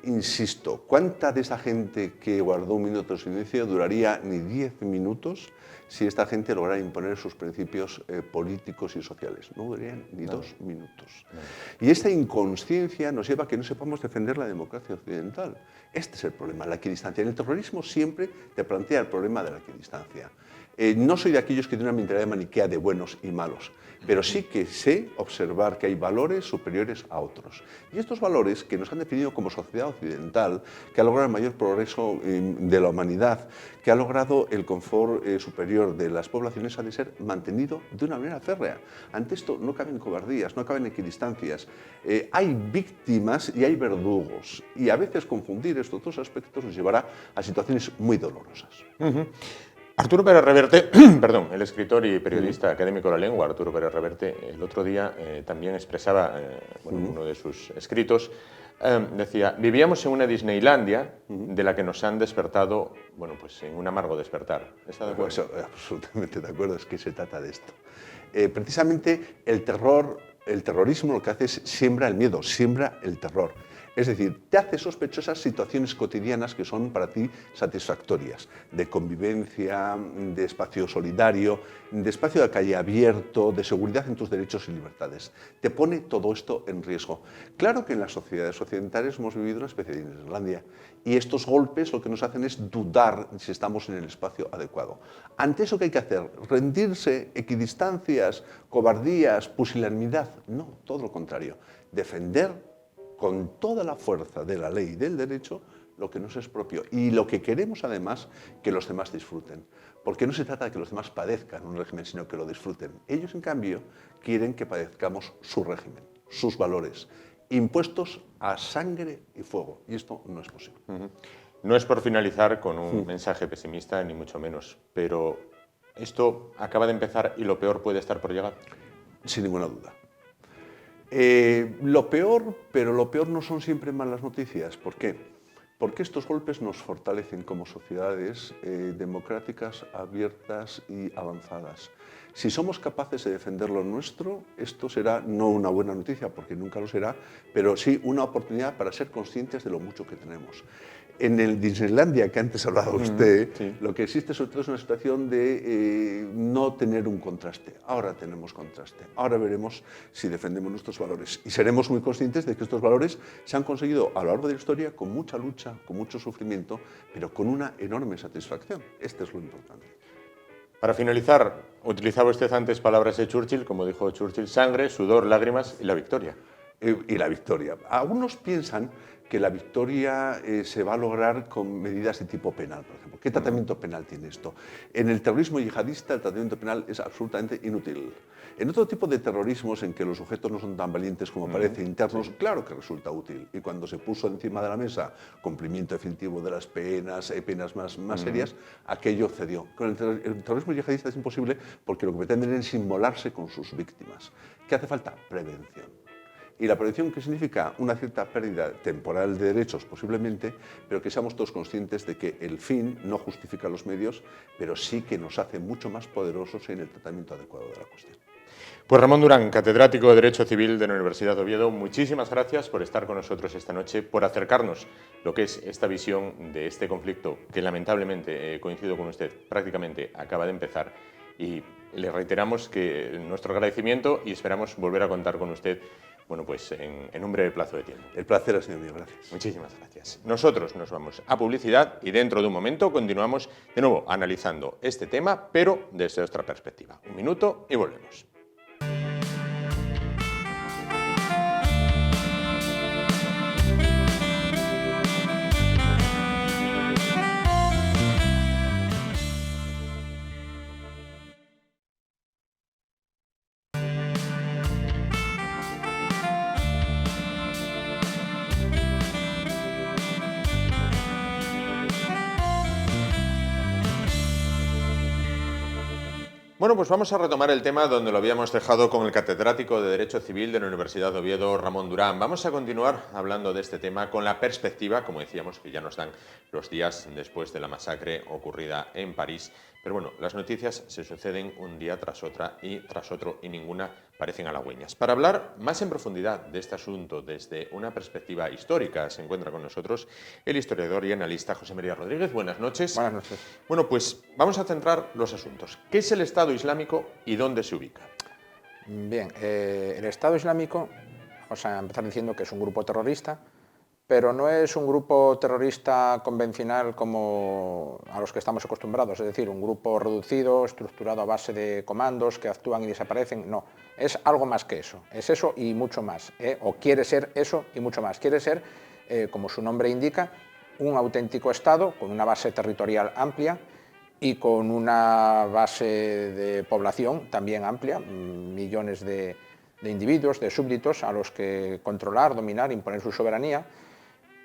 Insisto, ¿cuánta de esa gente que guardó un minuto de silencio duraría ni 10 minutos si esta gente lograra imponer sus principios políticos y sociales? No durarían ni 2 minutos. Y esta inconsciencia nos lleva a que no sepamos defender la democracia occidental. Este es el problema, la equidistancia. En el terrorismo siempre te plantea el problema de la equidistancia. No soy de aquellos que tienen una mentalidad maniquea de buenos y malos, pero sí que sé observar que hay valores superiores a otros. Y estos valores que nos han definido como sociedad occidental, que ha logrado el mayor progreso de la humanidad, que ha logrado el confort superior de las poblaciones, ha de ser mantenido de una manera férrea. Ante esto no caben cobardías, no caben equidistancias. Hay víctimas y hay verdugos. Y a veces confundir estos dos aspectos nos llevará a situaciones muy dolorosas.
Arturo Pérez Reverte, perdón, el escritor y periodista académico de la lengua, Arturo Pérez Reverte, el otro día también expresaba, uno de sus escritos, decía, vivíamos en una Disneylandia de la que nos han despertado, pues en un amargo despertar. ¿Está de acuerdo?
Pues, absolutamente de acuerdo, es que se trata de esto. Precisamente el terrorismo lo que hace es siembra el miedo, siembra el terror. Es decir, te hace sospechosas situaciones cotidianas que son para ti satisfactorias, de convivencia, de espacio solidario, de espacio de calle abierto, de seguridad en tus derechos y libertades. Te pone todo esto en riesgo. Claro que en las sociedades occidentales hemos vivido una especie de Disneylandia y estos golpes lo que nos hacen es dudar si estamos en el espacio adecuado. Ante eso, ¿qué hay que hacer? ¿Rendirse? ¿Equidistancias? ¿Cobardías? ¿Pusilanimidad? No, todo lo contrario. Defender con toda la fuerza de la ley y del derecho lo que nos es propio y lo que queremos además que los demás disfruten. Porque no se trata de que los demás padezcan un régimen, sino que lo disfruten. Ellos, en cambio, quieren que padezcamos su régimen, sus valores, impuestos a sangre y fuego. Y esto no es posible.
No es por finalizar con un mensaje pesimista, ni mucho menos, pero esto acaba de empezar y lo peor puede estar por llegar.
Sin ninguna duda. Lo peor, pero lo peor no son siempre malas noticias. ¿Por qué? Porque estos golpes nos fortalecen como sociedades democráticas, abiertas y avanzadas. Si somos capaces de defender lo nuestro, esto será no una buena noticia, porque nunca lo será, pero sí una oportunidad para ser conscientes de lo mucho que tenemos. En el Disneylandia que antes hablaba usted, sí, lo que existe sobre todo es una situación de no tener un contraste. Ahora tenemos contraste. Ahora veremos si defendemos nuestros valores. Y seremos muy conscientes de que estos valores se han conseguido a lo largo de la historia con mucha lucha, con mucho sufrimiento, pero con una enorme satisfacción. Este es lo importante.
Para finalizar, utilizaba usted antes palabras de Churchill, como dijo Churchill, sangre, sudor, lágrimas y la victoria.
Y la victoria. Algunos piensan que la victoria se va a lograr con medidas de tipo penal, por ejemplo. ¿Qué tratamiento penal tiene esto? En el terrorismo yihadista el tratamiento penal es absolutamente inútil. En otro tipo de terrorismos en que los sujetos no son tan valientes como parece, internos, claro que resulta útil. Y cuando se puso encima de la mesa cumplimiento definitivo de las penas, penas más serias, aquello cedió. Con el terrorismo yihadista es imposible porque lo que pretenden es inmolarse con sus víctimas. ¿Qué hace falta? Prevención. Y la prohibición, ¿qué significa? Una cierta pérdida temporal de derechos, posiblemente, pero que seamos todos conscientes de que el fin no justifica los medios, pero sí que nos hace mucho más poderosos en el tratamiento adecuado de la cuestión.
Pues Ramón Durán, catedrático de Derecho Civil de la Universidad de Oviedo, muchísimas gracias por estar con nosotros esta noche, por acercarnos lo que es esta visión de este conflicto que lamentablemente, coincido con usted, prácticamente acaba de empezar, y le reiteramos que nuestro agradecimiento y esperamos volver a contar con usted, bueno, pues en un breve plazo de tiempo.
El placer ha sido mío, gracias.
Muchísimas gracias. Nosotros nos vamos a publicidad y dentro de un momento continuamos de nuevo analizando este tema, pero desde otra perspectiva. Un minuto y volvemos. Bueno, pues vamos a retomar el tema donde lo habíamos dejado con el catedrático de Derecho Civil de la Universidad de Oviedo, Ramón Durán. Vamos a continuar hablando de este tema con la perspectiva, como decíamos, que ya nos dan los días después de la masacre ocurrida en París. Pero bueno, las noticias se suceden un día tras otra y tras otro y ninguna parecen halagüeñas. Para hablar más en profundidad de este asunto desde una perspectiva histórica, se encuentra con nosotros el historiador y analista José María Rodríguez. Buenas noches.
Buenas noches.
Bueno, pues vamos a centrar los asuntos. ¿Qué es el Estado Islámico y dónde se ubica?
Bien, el Estado Islámico, vamos a empezar diciendo que es un grupo terrorista, pero no es un grupo terrorista convencional como a los que estamos acostumbrados, es decir, un grupo reducido, estructurado a base de comandos que actúan y desaparecen. No, es algo más que eso, es eso y mucho más, o quiere ser eso y mucho más. Quiere ser, como su nombre indica, un auténtico Estado con una base territorial amplia y con una base de población también amplia, millones de individuos, de súbditos a los que controlar, dominar, imponer su soberanía.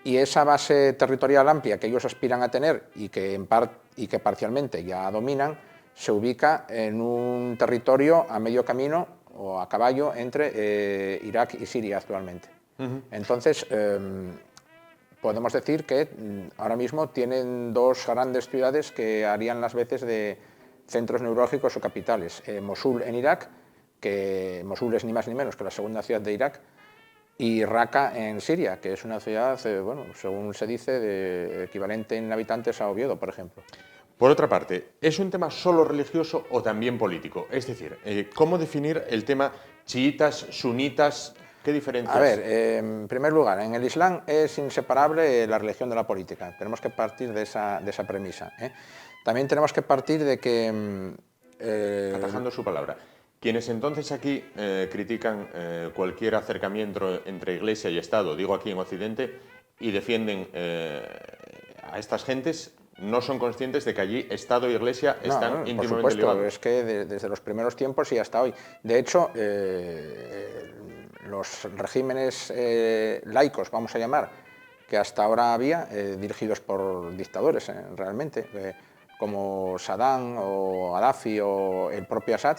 Y esa base territorial amplia que ellos aspiran a tener y que parcialmente ya dominan, se ubica en un territorio a medio camino o a caballo entre Irak y Siria actualmente. Entonces, podemos decir que ahora mismo tienen dos grandes ciudades que harían las veces de centros neurálgicos o capitales. Mosul en Irak, que Mosul es ni más ni menos que la segunda ciudad de Irak, y Raqqa en Siria, que es una ciudad, bueno, según se dice, de equivalente en habitantes a Oviedo, por ejemplo.
Por otra parte, ¿es un tema solo religioso o también político? Es decir, ¿cómo definir el tema chiitas, sunitas? ¿Qué diferencias?
A ver, en primer lugar, en el Islam es inseparable la religión de la política. Tenemos que partir de esa premisa. También tenemos que partir de que...
Atajando su palabra. Quienes entonces aquí critican cualquier acercamiento entre Iglesia y Estado, digo aquí en Occidente, y defienden a estas gentes, no son conscientes de que allí Estado e Iglesia están íntimamente ligados.
Por supuesto, es que desde los primeros tiempos y hasta hoy. De hecho, los regímenes laicos, vamos a llamar, que hasta ahora había, dirigidos por dictadores realmente, como Saddam o Gaddafi o el propio Assad,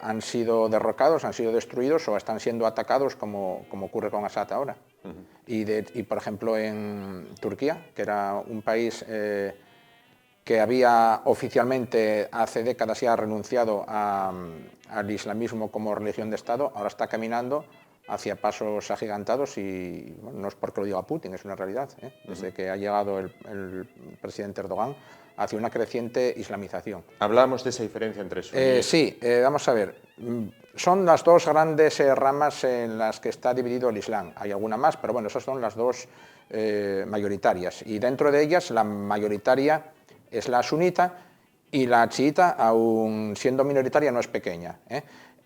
han sido derrocados, han sido destruidos o están siendo atacados como ocurre con Assad ahora. Y por ejemplo en Turquía, que era un país que había oficialmente hace décadas ya renunciado al islamismo como religión de Estado, ahora está caminando hacia pasos agigantados y bueno, no es porque lo diga Putin, es una realidad. Desde que ha llegado el presidente Erdogan hacia una creciente islamización.
Hablamos de esa diferencia entre eso.
Sí, vamos a ver. Son las dos grandes ramas en las que está dividido el Islam. Hay alguna más, pero bueno, esas son las dos mayoritarias. Y dentro de ellas, la mayoritaria es la sunita y la chiita, aun siendo minoritaria, no es pequeña.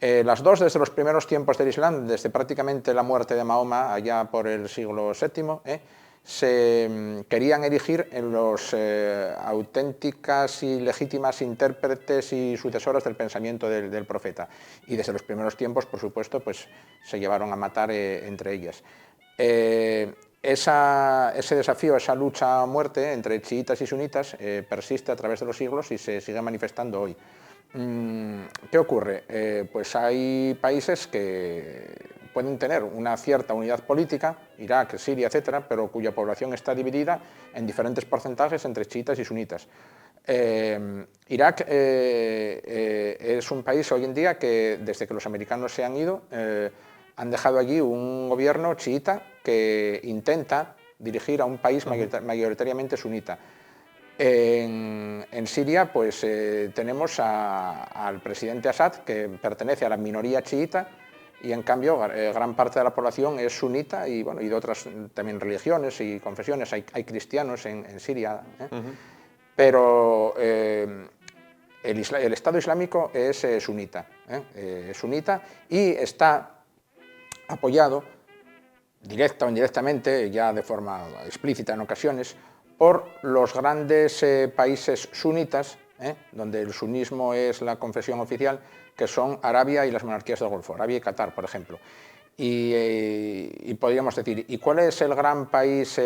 Las dos, desde los primeros tiempos del Islam, desde prácticamente la muerte de Mahoma, allá por el siglo VII, se querían erigir en los auténticas y legítimas intérpretes y sucesoras del pensamiento del profeta. Y desde los primeros tiempos, por supuesto, pues, se llevaron a matar entre ellas. Ese desafío, esa lucha a muerte entre chiitas y sunitas persiste a través de los siglos y se sigue manifestando hoy. ¿Qué ocurre? Pues hay países que pueden tener una cierta unidad política, Irak, Siria, etcétera, pero cuya población está dividida en diferentes porcentajes entre chiitas y sunitas. Irak es un país hoy en día que, desde que los americanos se han ido, han dejado allí un gobierno chiita que intenta dirigir a un país mayoritariamente sunita. En Siria pues tenemos al presidente Assad, que pertenece a la minoría chiita, y en cambio gran parte de la población es sunita y, bueno, y de otras también religiones y confesiones. Hay cristianos en Siria, pero el Estado Islámico es sunita y está apoyado directa o indirectamente, ya de forma explícita en ocasiones, por los grandes países sunitas, donde el sunismo es la confesión oficial, que son Arabia y las monarquías del Golfo, Arabia y Qatar, por ejemplo. Y podríamos decir, ¿y cuál es el gran país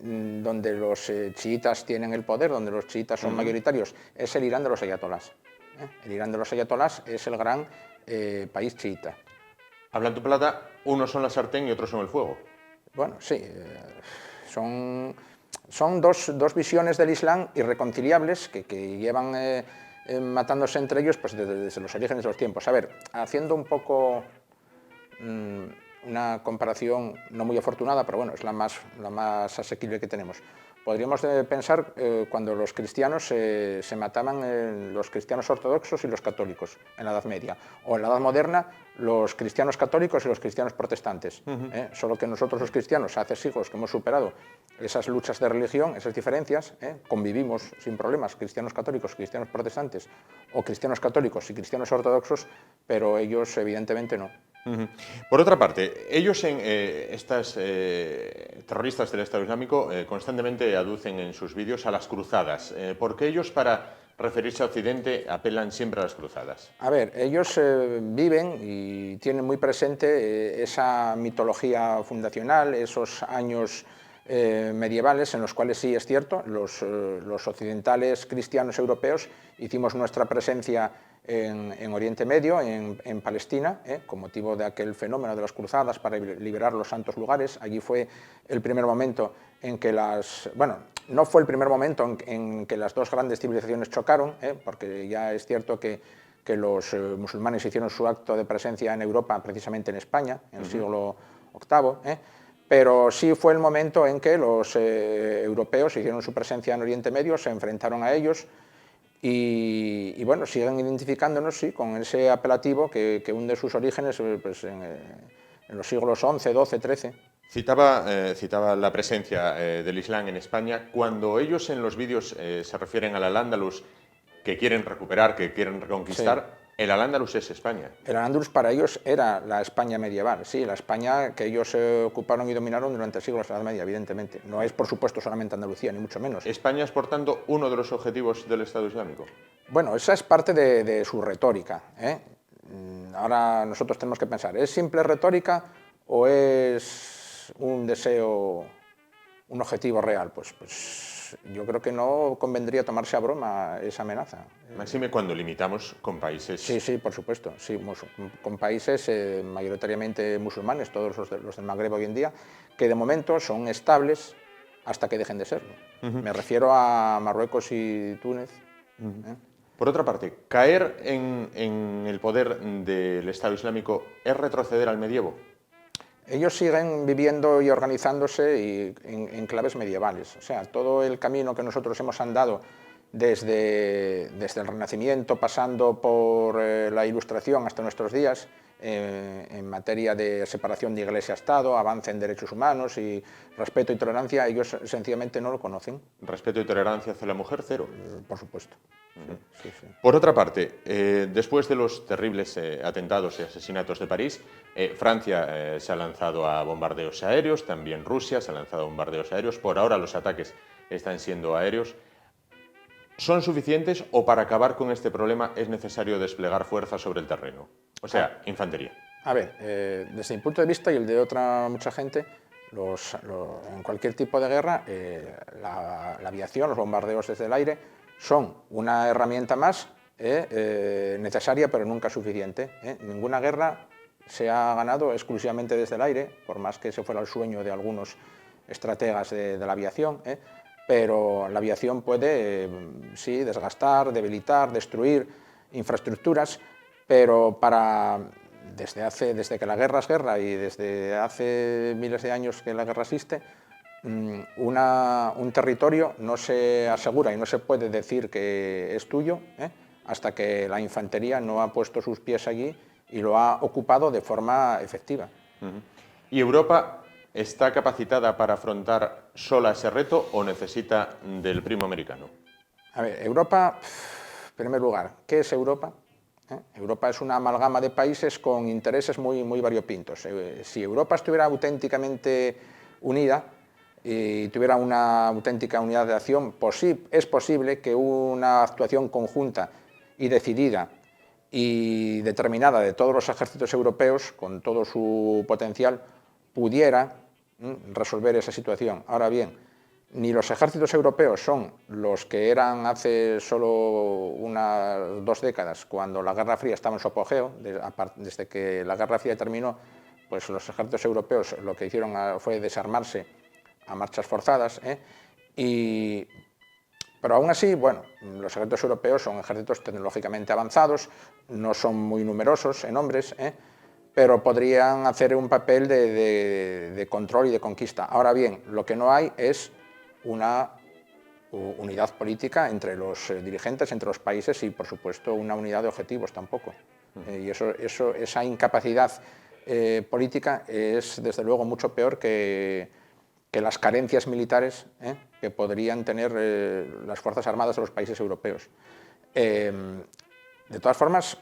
donde los chiitas tienen el poder, donde los chiitas son mayoritarios? Es el Irán de los ayatolás. El Irán de los ayatolás es el gran país chiita.
Hablando plata, unos son la sartén y otros son el fuego.
Bueno, sí, son dos visiones del Islam irreconciliables que llevan matándose entre ellos pues, desde los orígenes de los tiempos. A ver, haciendo un poco una comparación no muy afortunada, pero bueno, es la más asequible que tenemos. Podríamos pensar cuando los cristianos se mataban, los cristianos ortodoxos y los católicos en la Edad Media, o en la Edad Moderna los cristianos católicos y los cristianos protestantes. Solo que nosotros los cristianos hace siglos que hemos superado esas luchas de religión, esas diferencias, convivimos sin problemas, cristianos católicos, cristianos protestantes, o cristianos católicos y cristianos ortodoxos, pero ellos evidentemente no.
Por otra parte, ellos, estas terroristas del Estado Islámico, constantemente aducen en sus vídeos a las cruzadas. ¿Por qué ellos, para referirse a Occidente, apelan siempre a las cruzadas?
A ver, ellos viven y tienen muy presente esa mitología fundacional, esos años medievales en los cuales sí es cierto, los occidentales cristianos europeos hicimos nuestra presencia en Oriente Medio, en Palestina, con motivo de aquel fenómeno de las cruzadas para liberar los santos lugares. Allí fue el primer momento en que no fue el primer momento en que las dos grandes civilizaciones chocaron, porque ya es cierto que los musulmanes hicieron su acto de presencia en Europa, precisamente en España, en el siglo VIII, pero sí fue el momento en que los europeos hicieron su presencia en Oriente Medio, se enfrentaron a ellos y bueno, siguen identificándonos sí, con ese apelativo que hunde sus orígenes pues, en los siglos XI, XII, XIII.
Citaba la presencia del Islam en España. Cuando ellos en los vídeos se refieren al Al-Ándalus, que quieren recuperar, que quieren reconquistar, sí. El Al-Ándalus es España.
El Al-Ándalus para ellos era la España medieval, sí, la España que ellos ocuparon y dominaron durante siglos de la Edad Media, evidentemente. No es, por supuesto, solamente Andalucía, ni mucho menos.
¿España es, por tanto, uno de los objetivos del Estado Islámico?
Bueno, esa es parte de su retórica. Ahora nosotros tenemos que pensar, ¿es simple retórica o es un deseo, un objetivo real? Pues yo creo que no convendría tomarse a broma esa amenaza.
Máxime cuando limitamos con países...
Sí, por supuesto, sí, con países mayoritariamente musulmanes, todos los del Magreb hoy en día, que de momento son estables hasta que dejen de serlo. Me refiero a Marruecos y Túnez.
Por otra parte, ¿caer en el poder del Estado Islámico es retroceder al medievo?
Ellos siguen viviendo y organizándose en claves medievales. O sea, todo el camino que nosotros hemos andado desde el Renacimiento, pasando por la Ilustración hasta nuestros días, en materia de separación de Iglesia-Estado, avance en derechos humanos y respeto y tolerancia, ellos sencillamente no lo conocen.
¿Respeto y tolerancia hacia la mujer, cero?
Por supuesto. Sí.
Por otra parte, después de los terribles atentados y asesinatos de París, Francia se ha lanzado a bombardeos aéreos, también Rusia se ha lanzado a bombardeos aéreos. Por ahora los ataques están siendo aéreos. ¿Son suficientes o para acabar con este problema es necesario desplegar fuerza sobre el terreno? O sea, infantería.
A ver, desde mi punto de vista y el de mucha gente, en cualquier tipo de guerra, la aviación, los bombardeos desde el aire, son una herramienta más necesaria pero nunca suficiente. Ninguna guerra se ha ganado exclusivamente desde el aire, por más que ese fuera el sueño de algunos estrategas de la aviación, pero la aviación puede, sí, desgastar, debilitar, destruir infraestructuras, pero desde que la guerra es guerra y desde hace miles de años que la guerra existe, un territorio no se asegura y no se puede decir que es tuyo hasta que la infantería no ha puesto sus pies allí y lo ha ocupado de forma efectiva.
¿Y Europa está capacitada para afrontar sola ese reto o necesita del primo americano?
A ver, Europa, en primer lugar, ¿qué es Europa? Europa es una amalgama de países con intereses muy variopintos. Si Europa estuviera auténticamente unida y tuviera una auténtica unidad de acción, es posible que una actuación conjunta y decidida y determinada de todos los ejércitos europeos, con todo su potencial, pudiera resolver esa situación. Ahora bien, ni los ejércitos europeos son los que eran hace solo unas 2 décadas, cuando la Guerra Fría estaba en su apogeo. Desde que la Guerra Fría terminó, pues los ejércitos europeos lo que hicieron fue desarmarse a marchas forzadas, pero aún así, bueno, los ejércitos europeos son ejércitos tecnológicamente avanzados, no son muy numerosos en hombres, pero podrían hacer un papel de control y de conquista. Ahora bien, lo que no hay es una unidad política entre los dirigentes, entre los países y, por supuesto, una unidad de objetivos tampoco. Y esa incapacidad política es, desde luego, mucho peor que las carencias militares que podrían tener las Fuerzas Armadas de los países europeos. De todas formas,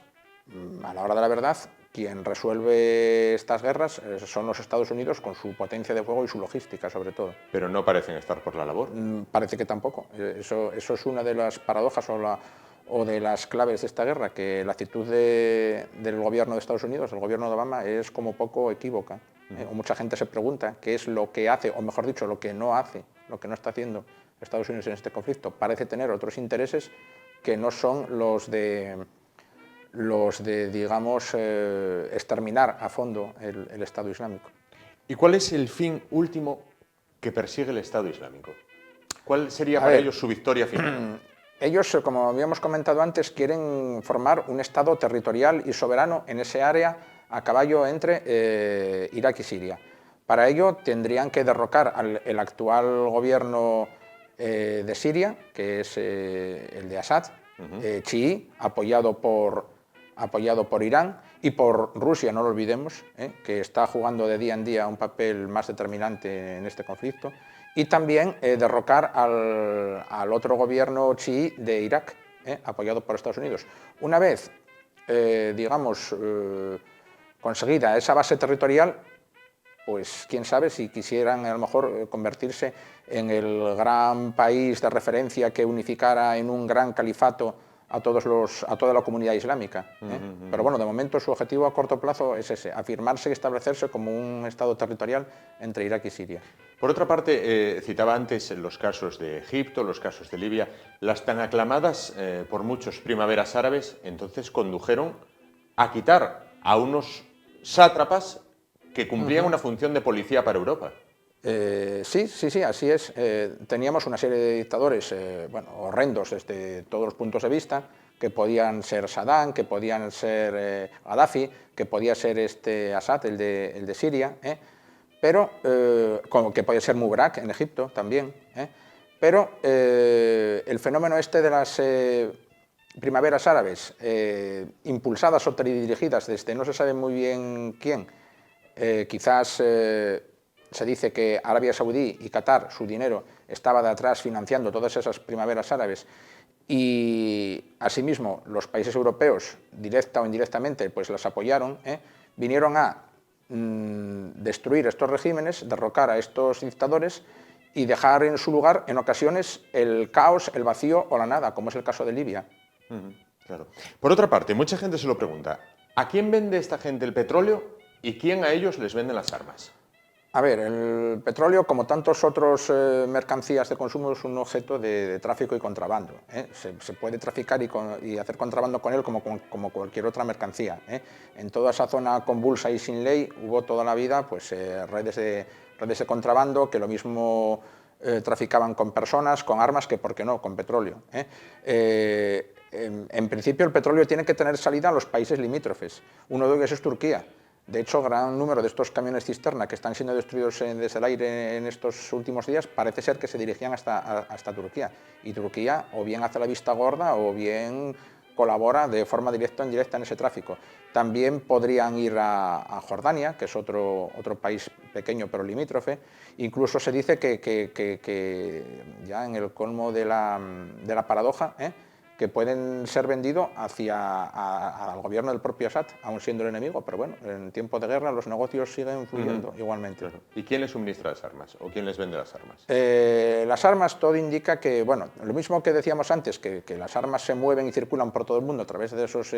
a la hora de la verdad, quien resuelve estas guerras son los Estados Unidos, con su potencia de fuego y su logística, sobre todo.
Pero no parecen estar por la labor.
Parece que tampoco. Eso es una de las paradojas o de las claves de esta guerra, que la actitud del gobierno de Estados Unidos, del gobierno de Obama, es como poco equívoca. O mucha gente se pregunta qué es lo que hace, o mejor dicho, lo que no hace, lo que no está haciendo Estados Unidos en este conflicto. Parece tener otros intereses que no son los de digamos, exterminar a fondo el Estado Islámico.
¿Y cuál es el fin último que persigue el Estado Islámico? ¿Cuál sería para ellos su victoria final?
Ellos, como habíamos comentado antes, quieren formar un Estado territorial y soberano en ese área a caballo entre Irak y Siria. Para ello tendrían que derrocar el actual gobierno de Siria, que es el de Assad, chií, apoyado por Irán y por Rusia, no lo olvidemos, que está jugando de día en día un papel más determinante en este conflicto, y también derrocar al otro gobierno chií de Irak, apoyado por Estados Unidos. Una vez, digamos, conseguida esa base territorial, pues quién sabe si quisieran a lo mejor convertirse en el gran país de referencia que unificara en un gran califato a toda la comunidad islámica. Pero bueno, de momento su objetivo a corto plazo es ese, afirmarse y establecerse como un Estado territorial entre Irak y Siria.
Por otra parte, citaba antes los casos de Egipto, los casos de Libia, las tan aclamadas por muchos primaveras árabes, entonces condujeron a quitar a unos sátrapas que cumplían una función de policía para Europa.
Sí, así es. Teníamos una serie de dictadores horrendos desde todos los puntos de vista, que podían ser Saddam, que podían ser Gaddafi, que podía ser Assad, el de Siria, pero como que podía ser Mubarak en Egipto también. Pero el fenómeno de las primaveras árabes, impulsadas o dirigidas desde no se sabe muy bien quién, quizás se dice que Arabia Saudí y Qatar, su dinero, estaba de atrás financiando todas esas primaveras árabes, y asimismo los países europeos, directa o indirectamente, pues las apoyaron, vinieron a destruir estos regímenes, derrocar a estos dictadores y dejar en su lugar, en ocasiones, el caos, el vacío o la nada, como es el caso de Libia.
Claro. Por otra parte, mucha gente se lo pregunta, ¿a quién vende esta gente el petróleo y quién a ellos les vende las armas?
A ver, el petróleo, como tantos otros mercancías de consumo, es un objeto de tráfico y contrabando. Se puede traficar y hacer contrabando con él como cualquier otra mercancía. En toda esa zona convulsa y sin ley hubo toda la vida pues, redes de contrabando que lo mismo traficaban con personas, con armas, que, ¿por qué no?, con petróleo. En principio, el petróleo tiene que tener salida a los países limítrofes. Uno de ellos es Turquía. De hecho, gran número de estos camiones cisterna que están siendo destruidos desde el aire en estos últimos días parece ser que se dirigían hasta Turquía. Y Turquía o bien hace la vista gorda o bien colabora de forma directa o indirecta en ese tráfico. También podrían ir a Jordania, que es otro país pequeño pero limítrofe. Incluso se dice que ya en el colmo de la paradoja, que pueden ser vendidos al gobierno del propio Assad, aún siendo el enemigo, pero bueno, en tiempos de guerra los negocios siguen fluyendo igualmente.
Claro. ¿Y quién les suministra las armas? ¿O quién les vende las armas?
Las armas, todo indica que, bueno, lo mismo que decíamos antes, que las armas se mueven y circulan por todo el mundo a través de esos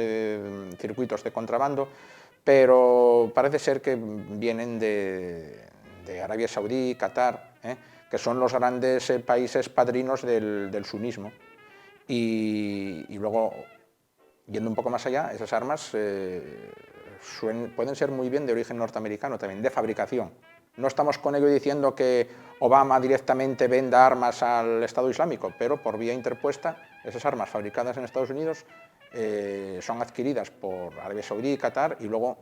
circuitos de contrabando, pero parece ser que vienen de Arabia Saudí, Qatar, que son los grandes países padrinos del sunismo. Y luego, yendo un poco más allá, esas armas pueden ser muy bien de origen norteamericano también, de fabricación. No estamos con ello diciendo que Obama directamente venda armas al Estado Islámico, pero por vía interpuesta, esas armas fabricadas en Estados Unidos son adquiridas por Arabia Saudí y Qatar y luego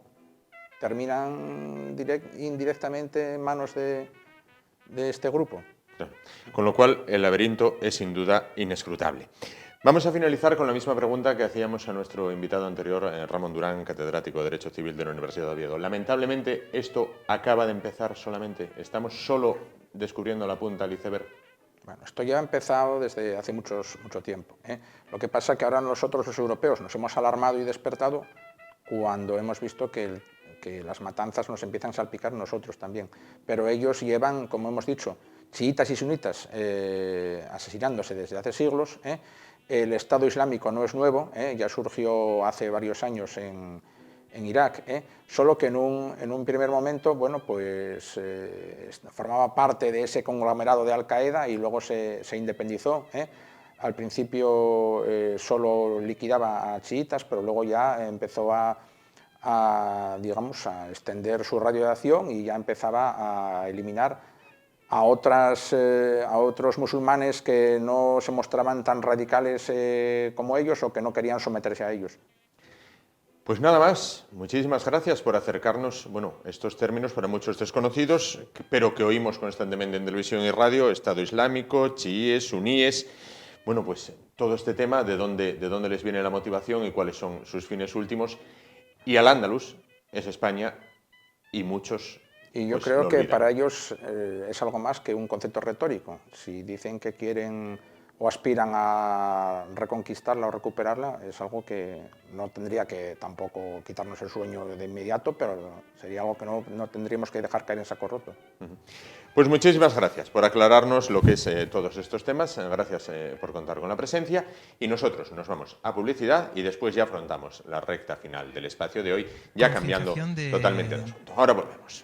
terminan indirectamente en manos de este grupo.
Con lo cual, el laberinto es sin duda inescrutable. Vamos a finalizar con la misma pregunta que hacíamos a nuestro invitado anterior, Ramón Durán, catedrático de Derecho Civil de la Universidad de Oviedo. Lamentablemente, esto acaba de empezar solamente. ¿Estamos solo descubriendo la punta del iceberg?
Bueno, esto ya ha empezado desde hace mucho tiempo. Lo que pasa es que ahora nosotros, los europeos, nos hemos alarmado y despertado cuando hemos visto que las matanzas nos empiezan a salpicar nosotros también. Pero ellos llevan, como hemos dicho, chiitas y sunitas asesinándose desde hace siglos. El Estado Islámico no es nuevo, ya surgió hace varios años en Irak, solo que en un primer momento, bueno, pues formaba parte de ese conglomerado de Al-Qaeda y luego se independizó. Al principio solo liquidaba a chiitas, pero luego ya empezó digamos, a extender su radio de acción y ya empezaba a eliminar a otros musulmanes que no se mostraban tan radicales como ellos o que no querían someterse a ellos.
Pues nada más, muchísimas gracias por acercarnos, bueno, estos términos para muchos desconocidos, pero que oímos constantemente en televisión y radio: Estado Islámico, chiíes, suníes. Bueno, pues todo este tema, de dónde les viene la motivación y cuáles son sus fines últimos. Y Al-Ándalus es España y muchos...
Y yo creo que para ellos es algo más que un concepto retórico. Si dicen que quieren o aspiran a reconquistarla o recuperarla, es algo que no tendría que tampoco quitarnos el sueño de inmediato, pero sería algo que no tendríamos que dejar caer en saco roto.
Pues muchísimas gracias por aclararnos lo que es todos estos temas, gracias por contar con la presencia, y nosotros nos vamos a publicidad y después ya afrontamos la recta final del espacio de hoy, ya cambiando totalmente de asunto. Ahora volvemos.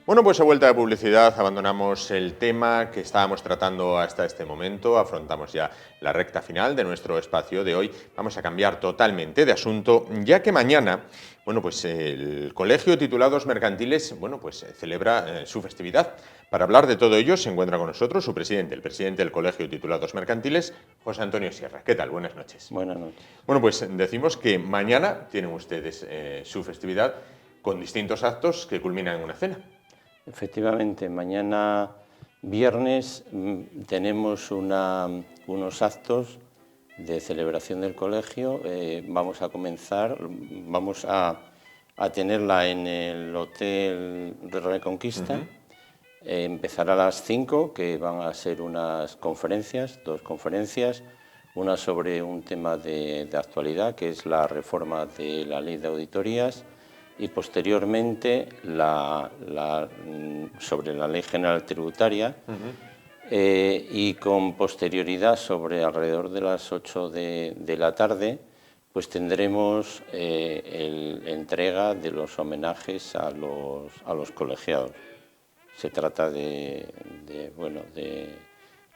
Bueno, pues a vuelta de publicidad abandonamos el tema que estábamos tratando hasta este momento, afrontamos ya la recta final de nuestro espacio de hoy. Vamos a cambiar totalmente de asunto, ya que mañana, bueno, pues el Colegio de Titulados Mercantiles, bueno, pues celebra su festividad. Para hablar de todo ello se encuentra con nosotros su presidente, el presidente del Colegio de Titulados Mercantiles, José Antonio Sierra. ¿Qué tal? Buenas noches.
Buenas noches.
Bueno, pues decimos que mañana tienen ustedes su festividad con distintos actos que culminan en una cena.
Efectivamente, mañana viernes tenemos unos actos de celebración del colegio. Vamos a tenerla en el Hotel de Reconquista. empezará a las 5, que van a ser unas conferencias, 2 conferencias, una sobre un tema de actualidad, que es la reforma de la ley de auditorías, y posteriormente sobre la ley general tributaria, y con posterioridad sobre alrededor de las 8 de la tarde, pues tendremos entrega de los homenajes a los colegiados. Se trata de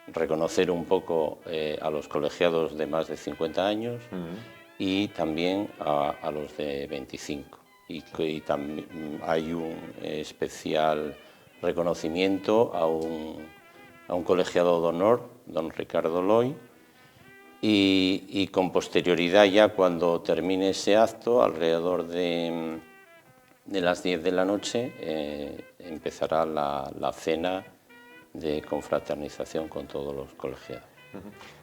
reconocer un poco a los colegiados de más de 50 años y también a los de 25. Y también hay un especial reconocimiento a un colegiado de honor, don Ricardo Loy, y con posterioridad, ya cuando termine ese acto, alrededor de las 10 de la noche, empezará la cena de confraternización con todos los colegiados.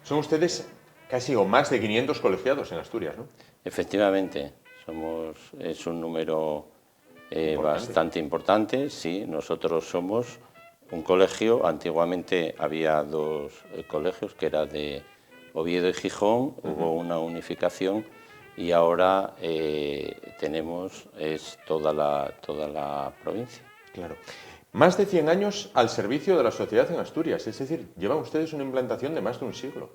Son ustedes casi o más de 500 colegiados en Asturias, ¿no?
Efectivamente, es un número bastante importante, sí. Nosotros somos un colegio. Antiguamente había 2 colegios, que era de Oviedo y Gijón, hubo una unificación, y ahora tenemos toda la provincia.
Claro. Más de 100 años al servicio de la sociedad en Asturias, es decir, llevan ustedes una implantación de más de un siglo.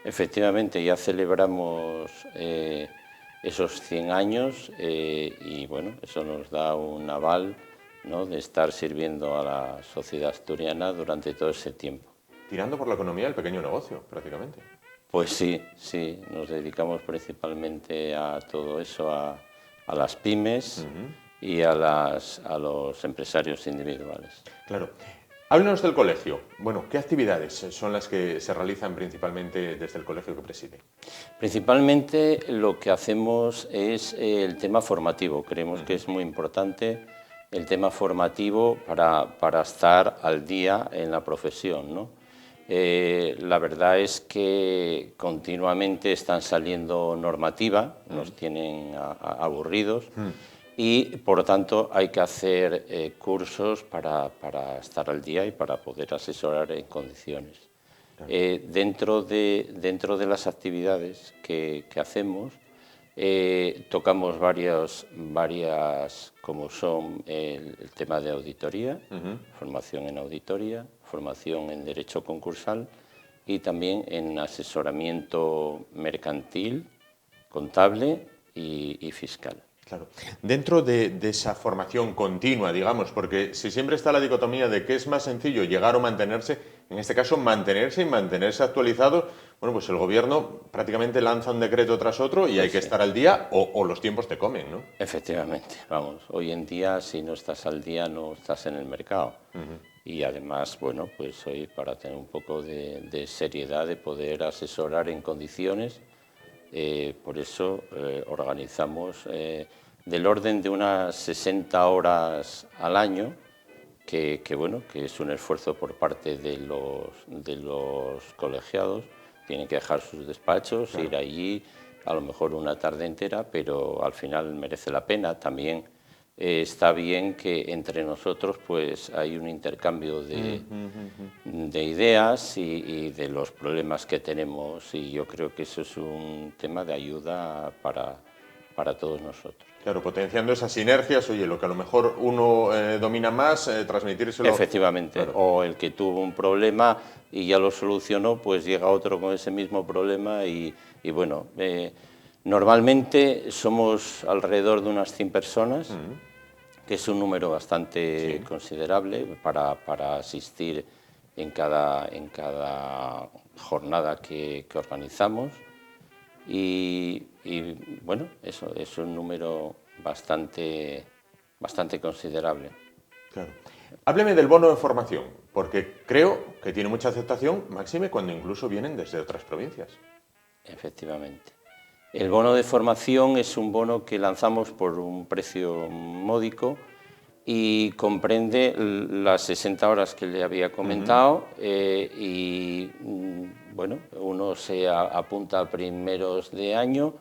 Efectivamente, ya celebramos esos 100 años y bueno, eso nos da un aval, ¿no?, de estar sirviendo a la sociedad asturiana durante todo ese tiempo.
Tirando por la economía del pequeño negocio, prácticamente.
Pues sí, nos dedicamos principalmente a todo eso, a las pymes y a los empresarios individuales.
Claro. Háblenos del colegio. Bueno, ¿qué actividades son las que se realizan principalmente desde el colegio que preside?
Principalmente lo que hacemos es el tema formativo. Creemos que es muy importante el tema formativo para estar al día en la profesión, ¿no? La verdad es que continuamente están saliendo normativa, nos tienen aburridos, y por lo tanto hay que hacer cursos para estar al día y para poder asesorar en condiciones. Dentro de las actividades que hacemos, tocamos varias, como son el tema de auditoría, formación en auditoría, formación en derecho concursal y también en asesoramiento mercantil, contable y fiscal.
Claro. Dentro de esa formación continua, digamos, porque si siempre está la dicotomía de que es más sencillo llegar o mantenerse, en este caso mantenerse y mantenerse actualizado, bueno, pues el gobierno prácticamente lanza un decreto tras otro y hay que estar al día o los tiempos te comen, ¿no?
Efectivamente, vamos, hoy en día si no estás al día no estás en el mercado. Y además, bueno, pues hoy para tener un poco de seriedad, de poder asesorar en condiciones, por eso organizamos del orden de unas 60 horas al año, que es un esfuerzo por parte de los colegiados. Tienen que dejar sus despachos, claro, ir allí a lo mejor una tarde entera, pero al final merece la pena. También está bien que entre nosotros pues hay un intercambio de ideas y de los problemas que tenemos, y yo creo que eso es un tema de ayuda para todos nosotros.
Claro, potenciando esas sinergias, oye, lo que a lo mejor uno domina más, transmitírselo.
Efectivamente,
claro.
O el que tuvo un problema y ya lo solucionó, pues llega otro con ese mismo problema y bueno, normalmente somos alrededor de unas 100 personas, que es un número bastante considerable para asistir en cada jornada que organizamos. Y bueno, eso es un número bastante considerable.
Claro. Hábleme del bono de formación, porque creo que tiene mucha aceptación, máxime cuando incluso vienen desde otras provincias.
Efectivamente. El bono de formación es un bono que lanzamos por un precio módico y comprende las 60 horas que le había comentado, bueno, uno se apunta a primeros de año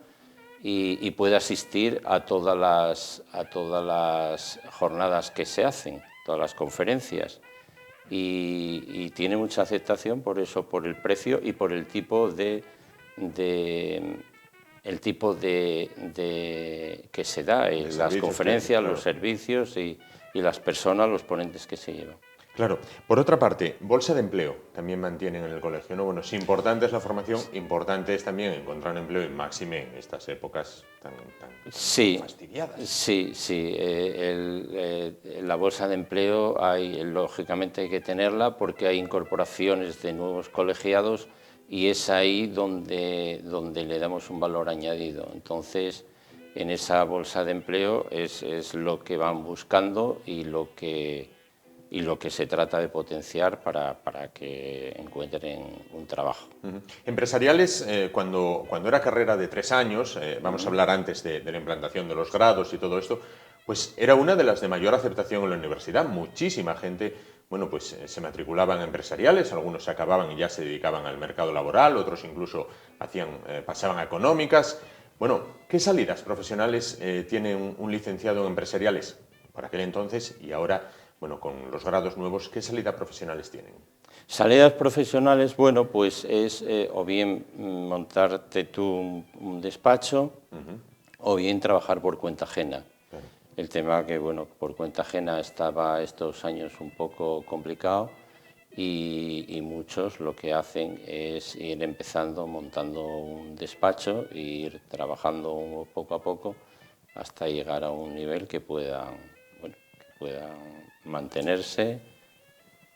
y puede asistir a todas las jornadas que se hacen, todas las conferencias. y tiene mucha aceptación por eso, por el precio y por el tipo que se da en las conferencias, los servicios y las personas, los ponentes que se llevan.
Claro. Por otra parte, bolsa de empleo también mantienen en el colegio, ¿no? Bueno, si importante es la formación, importante es también encontrar empleo, y máxime en estas épocas tan fastidiadas.
Sí. La bolsa de empleo lógicamente hay que tenerla porque hay incorporaciones de nuevos colegiados y es ahí donde le damos un valor añadido. Entonces, en esa bolsa de empleo es lo que van buscando y lo que se trata de potenciar para que encuentren un trabajo.
Empresariales, cuando era carrera de 3 años, vamos a hablar antes de la implantación de los grados y todo esto, pues era una de las de mayor aceptación en la universidad. Muchísima gente, bueno, pues se matriculaban en empresariales, algunos se acababan y ya se dedicaban al mercado laboral, otros incluso pasaban a económicas. Bueno, ¿qué salidas profesionales tiene un licenciado en empresariales por aquel entonces y ahora? Bueno, con los grados nuevos, ¿qué salidas profesionales tienen?
Salidas profesionales, bueno, pues es o bien montarte tú un despacho o bien trabajar por cuenta ajena. Claro. El tema que, bueno, por cuenta ajena estaba estos años un poco complicado y muchos lo que hacen es ir empezando montando un despacho e ir trabajando poco a poco hasta llegar a un nivel que puedan mantenerse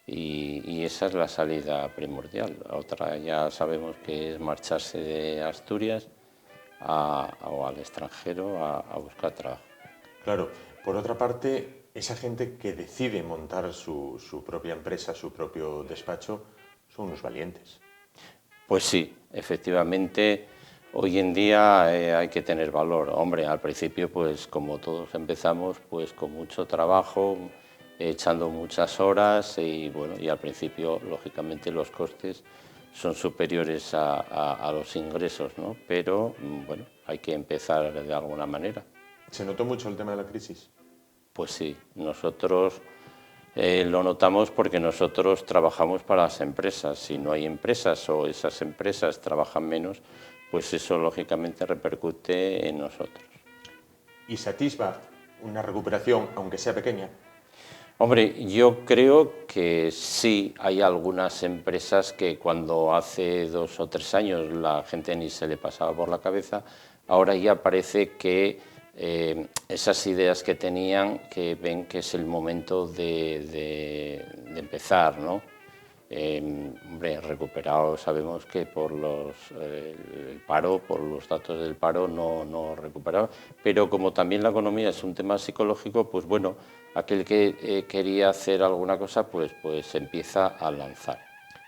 y esa es la salida primordial. Otra ya sabemos que es marcharse de Asturias o al extranjero a buscar trabajo.
Claro, por otra parte, esa gente que decide montar su propia empresa, su propio despacho, son unos valientes.
Pues sí, efectivamente, hoy en día hay que tener valor. Hombre, al principio, pues como todos empezamos, pues con mucho trabajo, echando muchas horas y al principio, lógicamente, los costes son superiores a los ingresos, ¿no? Pero, bueno, hay que empezar de alguna manera.
¿Se notó mucho el tema de la crisis?
Pues sí, nosotros lo notamos porque nosotros trabajamos para las empresas. Si no hay empresas o esas empresas trabajan menos, pues eso lógicamente repercute en nosotros.
¿Y satisfa una recuperación, aunque sea pequeña?
Hombre, yo creo que sí, hay algunas empresas que cuando hace 2 o 3 años la gente ni se le pasaba por la cabeza, ahora ya parece que esas ideas que tenían, que ven que es el momento de empezar, ¿no? Hombre, recuperado, sabemos que por el paro, por los datos del paro no recuperado, pero como también la economía es un tema psicológico, pues bueno, aquel que quería hacer alguna cosa, pues empieza a lanzar.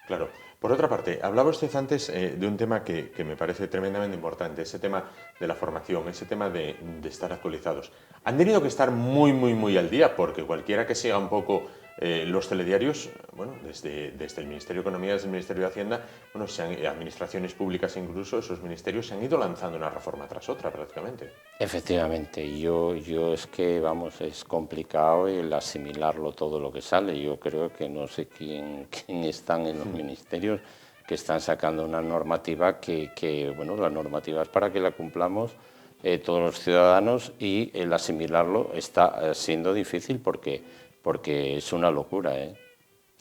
Claro. Por otra parte, hablaba usted antes de un tema que me parece tremendamente importante, ese tema de la formación, ese tema de estar actualizados. Han tenido que estar muy al día, porque cualquiera que siga un poco los telediarios, bueno, desde el Ministerio de Economía, desde el Ministerio de Hacienda, bueno, administraciones públicas incluso, esos ministerios se han ido lanzando una reforma tras otra prácticamente.
Efectivamente, yo es que, vamos, es complicado el asimilarlo todo lo que sale. Yo creo que no sé quién están en los ministerios que están sacando una normativa que bueno, la normativa es para que la cumplamos todos los ciudadanos y el asimilarlo está siendo difícil porque es una locura, ¿eh?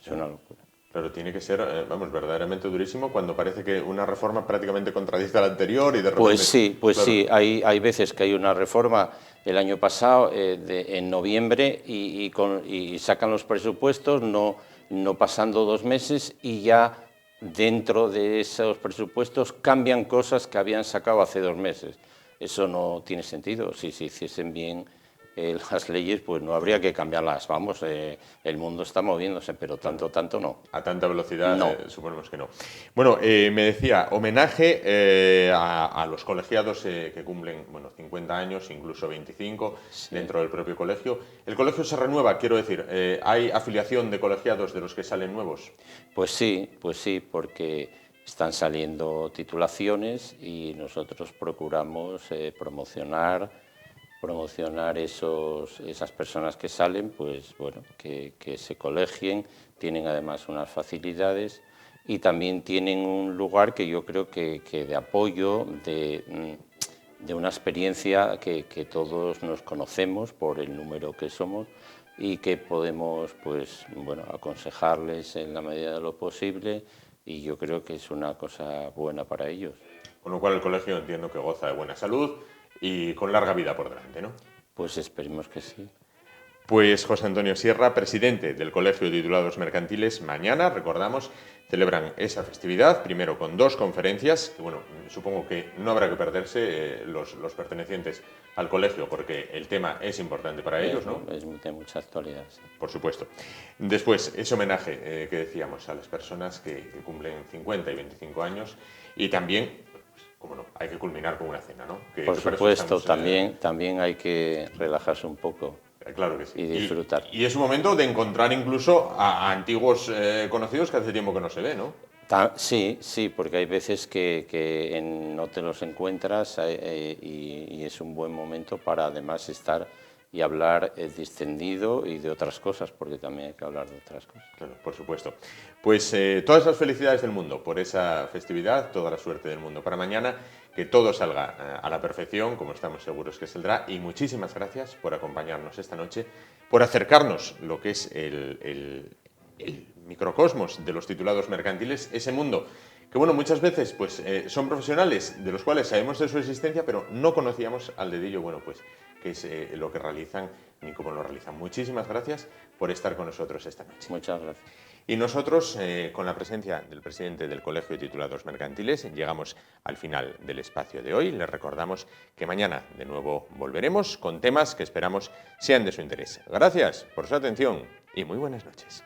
Es una locura.
Claro, tiene que ser, verdaderamente durísimo cuando parece que una reforma prácticamente contradice a la anterior y de repente...
Pues sí, hay veces que hay una reforma el año pasado, en noviembre, y sacan los presupuestos, no pasando 2 meses, y ya dentro de esos presupuestos cambian cosas que habían sacado hace 2 meses. Eso no tiene sentido. Si se hiciesen bien las leyes, pues no habría que cambiarlas. Vamos, el mundo está moviéndose, pero tanto no.
A tanta velocidad,
no.
Suponemos que no. Bueno, me decía, homenaje a los colegiados que cumplen 50 años, incluso 25, sí, dentro del propio colegio. ¿El colegio se renueva? Quiero decir, ¿hay afiliación de colegiados de los que salen nuevos?
Pues sí, porque están saliendo titulaciones y nosotros procuramos promocionar promocionar esas personas que salen, pues bueno, que se colegien, tienen además unas facilidades y también tienen un lugar que yo creo que de apoyo, de una experiencia que todos nos conocemos por el número que somos y que podemos, pues bueno, aconsejarles en la medida de lo posible, y yo creo que es una cosa buena para ellos.
Con lo cual el colegio entiendo que goza de buena salud y con larga vida por delante, ¿no?
Pues esperemos que sí.
Pues José Antonio Sierra, presidente del Colegio de Titulados Mercantiles, mañana, recordamos, celebran esa festividad, primero con 2 conferencias, que bueno, supongo que no habrá que perderse los pertenecientes al colegio, porque el tema es importante para ellos, ¿no?
Es de mucha actualidad, sí.
Por supuesto. Después, ese homenaje que decíamos a las personas que cumplen 50 y 25 años, y también, pues, como no, hay que culminar con una cena, ¿no?
Por supuesto, también hay que relajarse un poco.
Claro que sí.
Y disfrutar.
Y es un momento de encontrar incluso a antiguos conocidos que hace tiempo que no se ve, ¿no?
Sí, porque hay veces que no te los encuentras y es un buen momento para además estar y hablar distendido y de otras cosas, porque también hay que hablar de otras cosas.
Claro, por supuesto. Pues todas las felicidades del mundo por esa festividad, toda la suerte del mundo para mañana, que todo salga a la perfección, como estamos seguros que saldrá, y muchísimas gracias por acompañarnos esta noche, por acercarnos lo que es el microcosmos de los titulados mercantiles, ese mundo que bueno, muchas veces pues, son profesionales de los cuales sabemos de su existencia, pero no conocíamos al dedillo, bueno, pues qué es lo que realizan ni cómo lo realizan. Muchísimas gracias por estar con nosotros esta noche.
Muchas gracias.
Y nosotros, con la presencia del presidente del Colegio de Titulados Mercantiles, llegamos al final del espacio de hoy. Les recordamos que mañana de nuevo volveremos con temas que esperamos sean de su interés. Gracias por su atención y muy buenas noches.